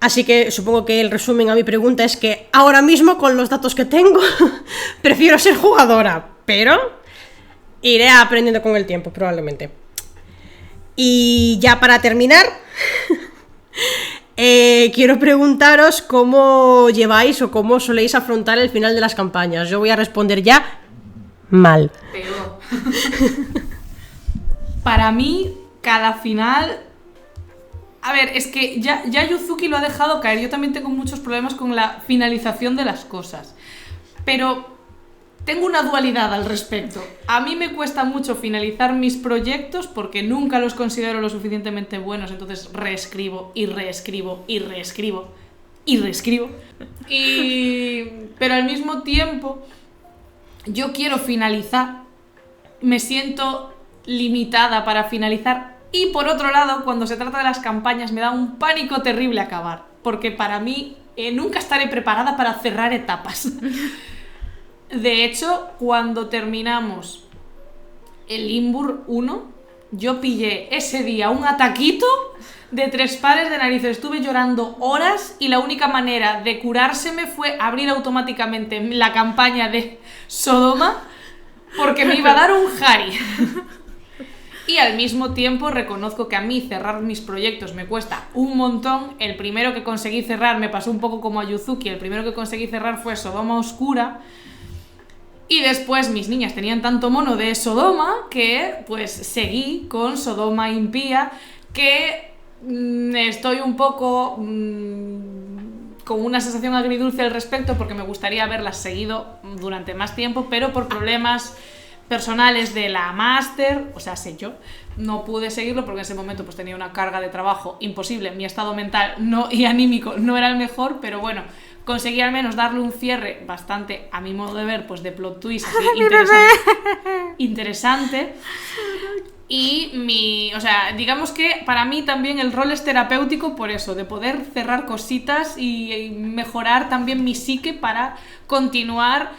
Speaker 1: Así que supongo que el resumen a mi pregunta es que ahora mismo, con los datos que tengo, prefiero ser jugadora, pero iré aprendiendo con el tiempo, probablemente. Y ya para terminar, quiero preguntaros cómo lleváis o cómo soléis afrontar el final de las campañas. Yo voy a responder ya mal.
Speaker 2: Peor. para mí, cada final... A ver, es que ya Yuzuki lo ha dejado caer. Yo también tengo muchos problemas con la finalización de las cosas. Pero tengo una dualidad al respecto. A mí me cuesta mucho finalizar mis proyectos porque nunca los considero lo suficientemente buenos. Entonces reescribo y reescribo y reescribo y reescribo. Pero al mismo tiempo, yo quiero finalizar. Me siento limitada para finalizar. Y por otro lado, cuando se trata de las campañas, me da un pánico terrible acabar. Porque para mí, nunca estaré preparada para cerrar etapas. De hecho, cuando terminamos el Limbur 1, yo pillé ese día un ataquito de 3 pares de narices. Estuve llorando horas y la única manera de curárseme fue abrir automáticamente la campaña de Sodoma porque me iba a dar un Hari. Y al mismo tiempo reconozco que a mí cerrar mis proyectos me cuesta un montón. El primero que conseguí cerrar me pasó un poco como a Yuzuki. El primero que conseguí cerrar fue Sodoma Oscura. Y después mis niñas tenían tanto mono de Sodoma que pues seguí con Sodoma Impía, que estoy un poco con una sensación agridulce al respecto porque me gustaría haberlas seguido durante más tiempo, pero por problemas personales de la máster, o sea, sé yo, no pude seguirlo porque en ese momento pues tenía una carga de trabajo imposible, mi estado mental y anímico no era el mejor, pero bueno, conseguí al menos darle un cierre bastante, a mi modo de ver, pues de plot twist así interesante. Y o sea, digamos que para mí también el rol es terapéutico por eso, de poder cerrar cositas y mejorar también mi psique para continuar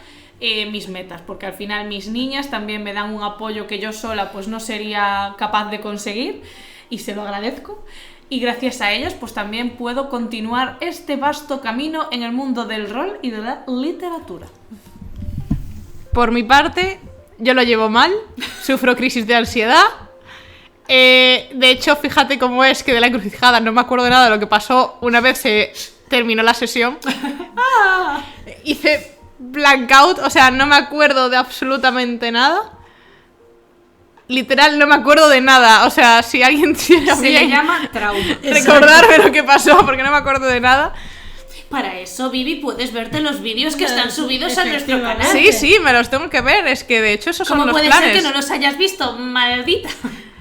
Speaker 2: mis metas, porque al final mis niñas también me dan un apoyo que yo sola pues no sería capaz de conseguir y se lo agradezco. Y gracias a ellas, pues también puedo continuar este vasto camino en el mundo del rol y de la literatura.
Speaker 3: Por mi parte, yo lo llevo mal, sufro crisis de ansiedad. De hecho, fíjate cómo es que de la encrucijada no me acuerdo de nada de lo que pasó una vez se terminó la sesión. Hice blackout, o sea, no me acuerdo de absolutamente nada. Literal, no me acuerdo de nada. O sea, si alguien tiene
Speaker 2: se le llama trauma.
Speaker 3: Recordarme lo que pasó, porque no me acuerdo de nada.
Speaker 2: Para eso, Vivi, puedes verte los vídeos que están subidos a nuestro canal.
Speaker 3: Sí, me los tengo que ver. Es que de hecho esos son los planes.
Speaker 2: ¿Cómo puede ser que no los hayas visto, maldita?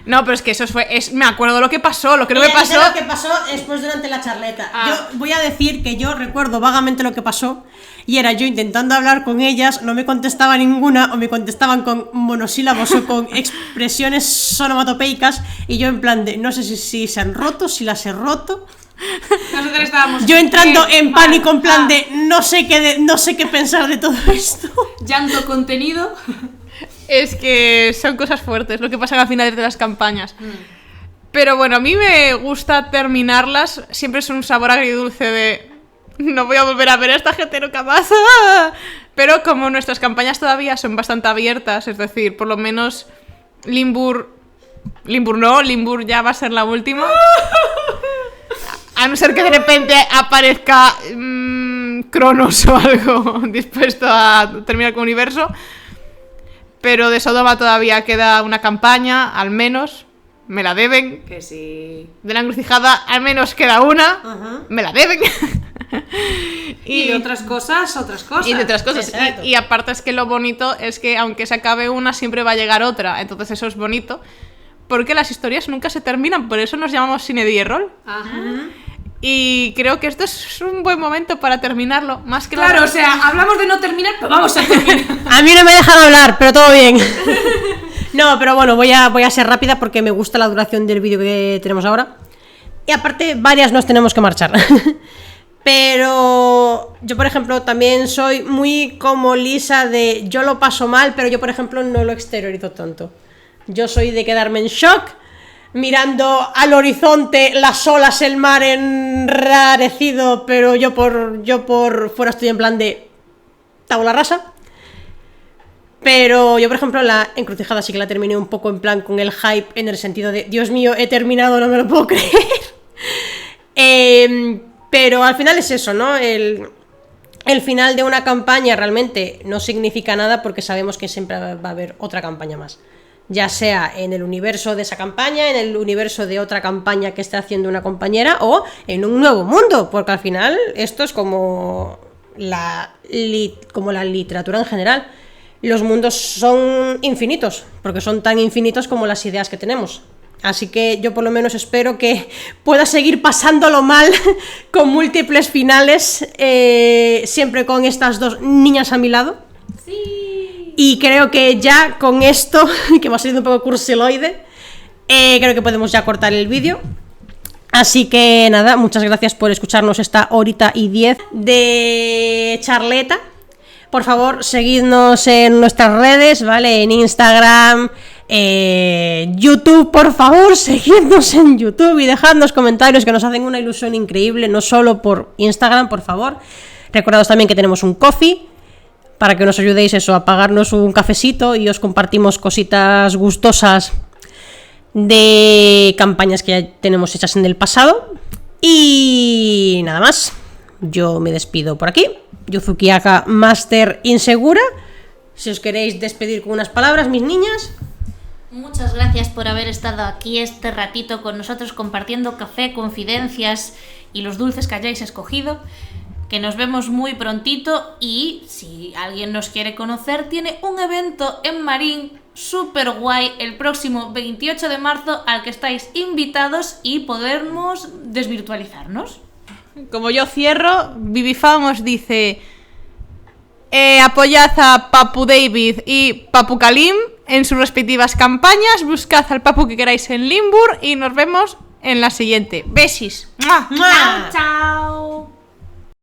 Speaker 3: No, pero es que eso me acuerdo lo que pasó, lo que no me pasó.
Speaker 1: Lo que pasó después durante la charleta. Yo voy a decir que yo recuerdo vagamente lo que pasó. Y era yo intentando hablar con ellas, no me contestaba ninguna, o me contestaban con monosílabos o con expresiones onomatopeicas, y yo en plan de, no sé si se han roto, si las he roto.
Speaker 2: Nosotros estábamos
Speaker 1: yo entrando en pánico, en plan de, no sé qué pensar de todo esto.
Speaker 2: Llanto contenido.
Speaker 3: Es que son cosas fuertes lo que pasa al final de las campañas. Pero bueno, a mí me gusta terminarlas, siempre es un sabor agridulce de... No voy a volver a ver a esta gente nunca más. Pero como nuestras campañas todavía son bastante abiertas, es decir, por lo menos Limbur ya va a ser la última. A no ser que de repente aparezca Cronos o algo dispuesto a terminar con el universo. Pero de Sodoma todavía queda una campaña, al menos. Me la deben.
Speaker 2: Que sí.
Speaker 3: De la encrucijada al menos queda una. Me la deben.
Speaker 2: Y de otras cosas.
Speaker 3: Y de otras cosas. Y aparte es que lo bonito es que aunque se acabe una, siempre va a llegar otra. Entonces eso es bonito. Porque las historias nunca se terminan. Por eso nos llamamos Cine de Rol. Y creo que esto es un buen momento para terminarlo. Más que
Speaker 2: claro, o sea, hablamos de no terminar, pero vamos a terminar.
Speaker 1: A mí no me dejan hablar, pero todo bien. No, pero bueno, voy a ser rápida porque me gusta la duración del vídeo que tenemos ahora. Y aparte, varias nos tenemos que marchar. Pero yo, por ejemplo, también soy muy como Lisa de... Yo lo paso mal, pero yo, por ejemplo, no lo exteriorizo tanto. Yo soy de quedarme en shock, mirando al horizonte, las olas, el mar enrarecido, pero yo por fuera estoy en plan de... tabula rasa. Pero yo, por ejemplo, la encrucijada sí que la terminé un poco en plan con el hype, en el sentido de, Dios mío, he terminado, no me lo puedo creer. Pero al final es eso, ¿no? El final de una campaña realmente no significa nada porque sabemos que siempre va a haber otra campaña más. ya sea en el universo de esa campaña, en el universo de otra campaña que esté haciendo una compañera o en un nuevo mundo, porque al final esto es como la literatura en general. Los mundos son infinitos, porque son tan infinitos como las ideas que tenemos. Así que yo por lo menos espero que pueda seguir pasándolo mal con múltiples finales, siempre con estas dos niñas a mi lado.
Speaker 2: Sí.
Speaker 1: Y creo que ya con esto, que me ha salido un poco cursiloide, creo que podemos ya cortar el vídeo. Así que nada, muchas gracias por escucharnos esta horita y 10 de charleta. Por favor, seguidnos en nuestras redes, ¿vale? En Instagram, YouTube, por favor, seguidnos en YouTube y dejadnos comentarios que nos hacen una ilusión increíble, no solo por Instagram, por favor. Recordaos también que tenemos un Ko-fi para que nos ayudéis eso, a pagarnos un cafecito y os compartimos cositas gustosas de campañas que ya tenemos hechas en el pasado. Y nada más, yo me despido por aquí. Yuzuki Aka, Master Insegura. Si os queréis despedir con unas palabras, mis niñas.
Speaker 4: Muchas gracias por haber estado aquí este ratito con nosotros compartiendo café, confidencias y los dulces que hayáis escogido. Que nos vemos muy prontito y si alguien nos quiere conocer, tiene un evento en Marín súper guay el próximo 28 de marzo al que estáis invitados y podemos desvirtualizarnos.
Speaker 3: Como yo cierro, Vivifan os dice: apoyad a Papu David y Papu Kalim en sus respectivas campañas, buscad al Papu que queráis en Limburg y nos vemos en la siguiente. Besis. ¡Mua!
Speaker 4: Chao, chao.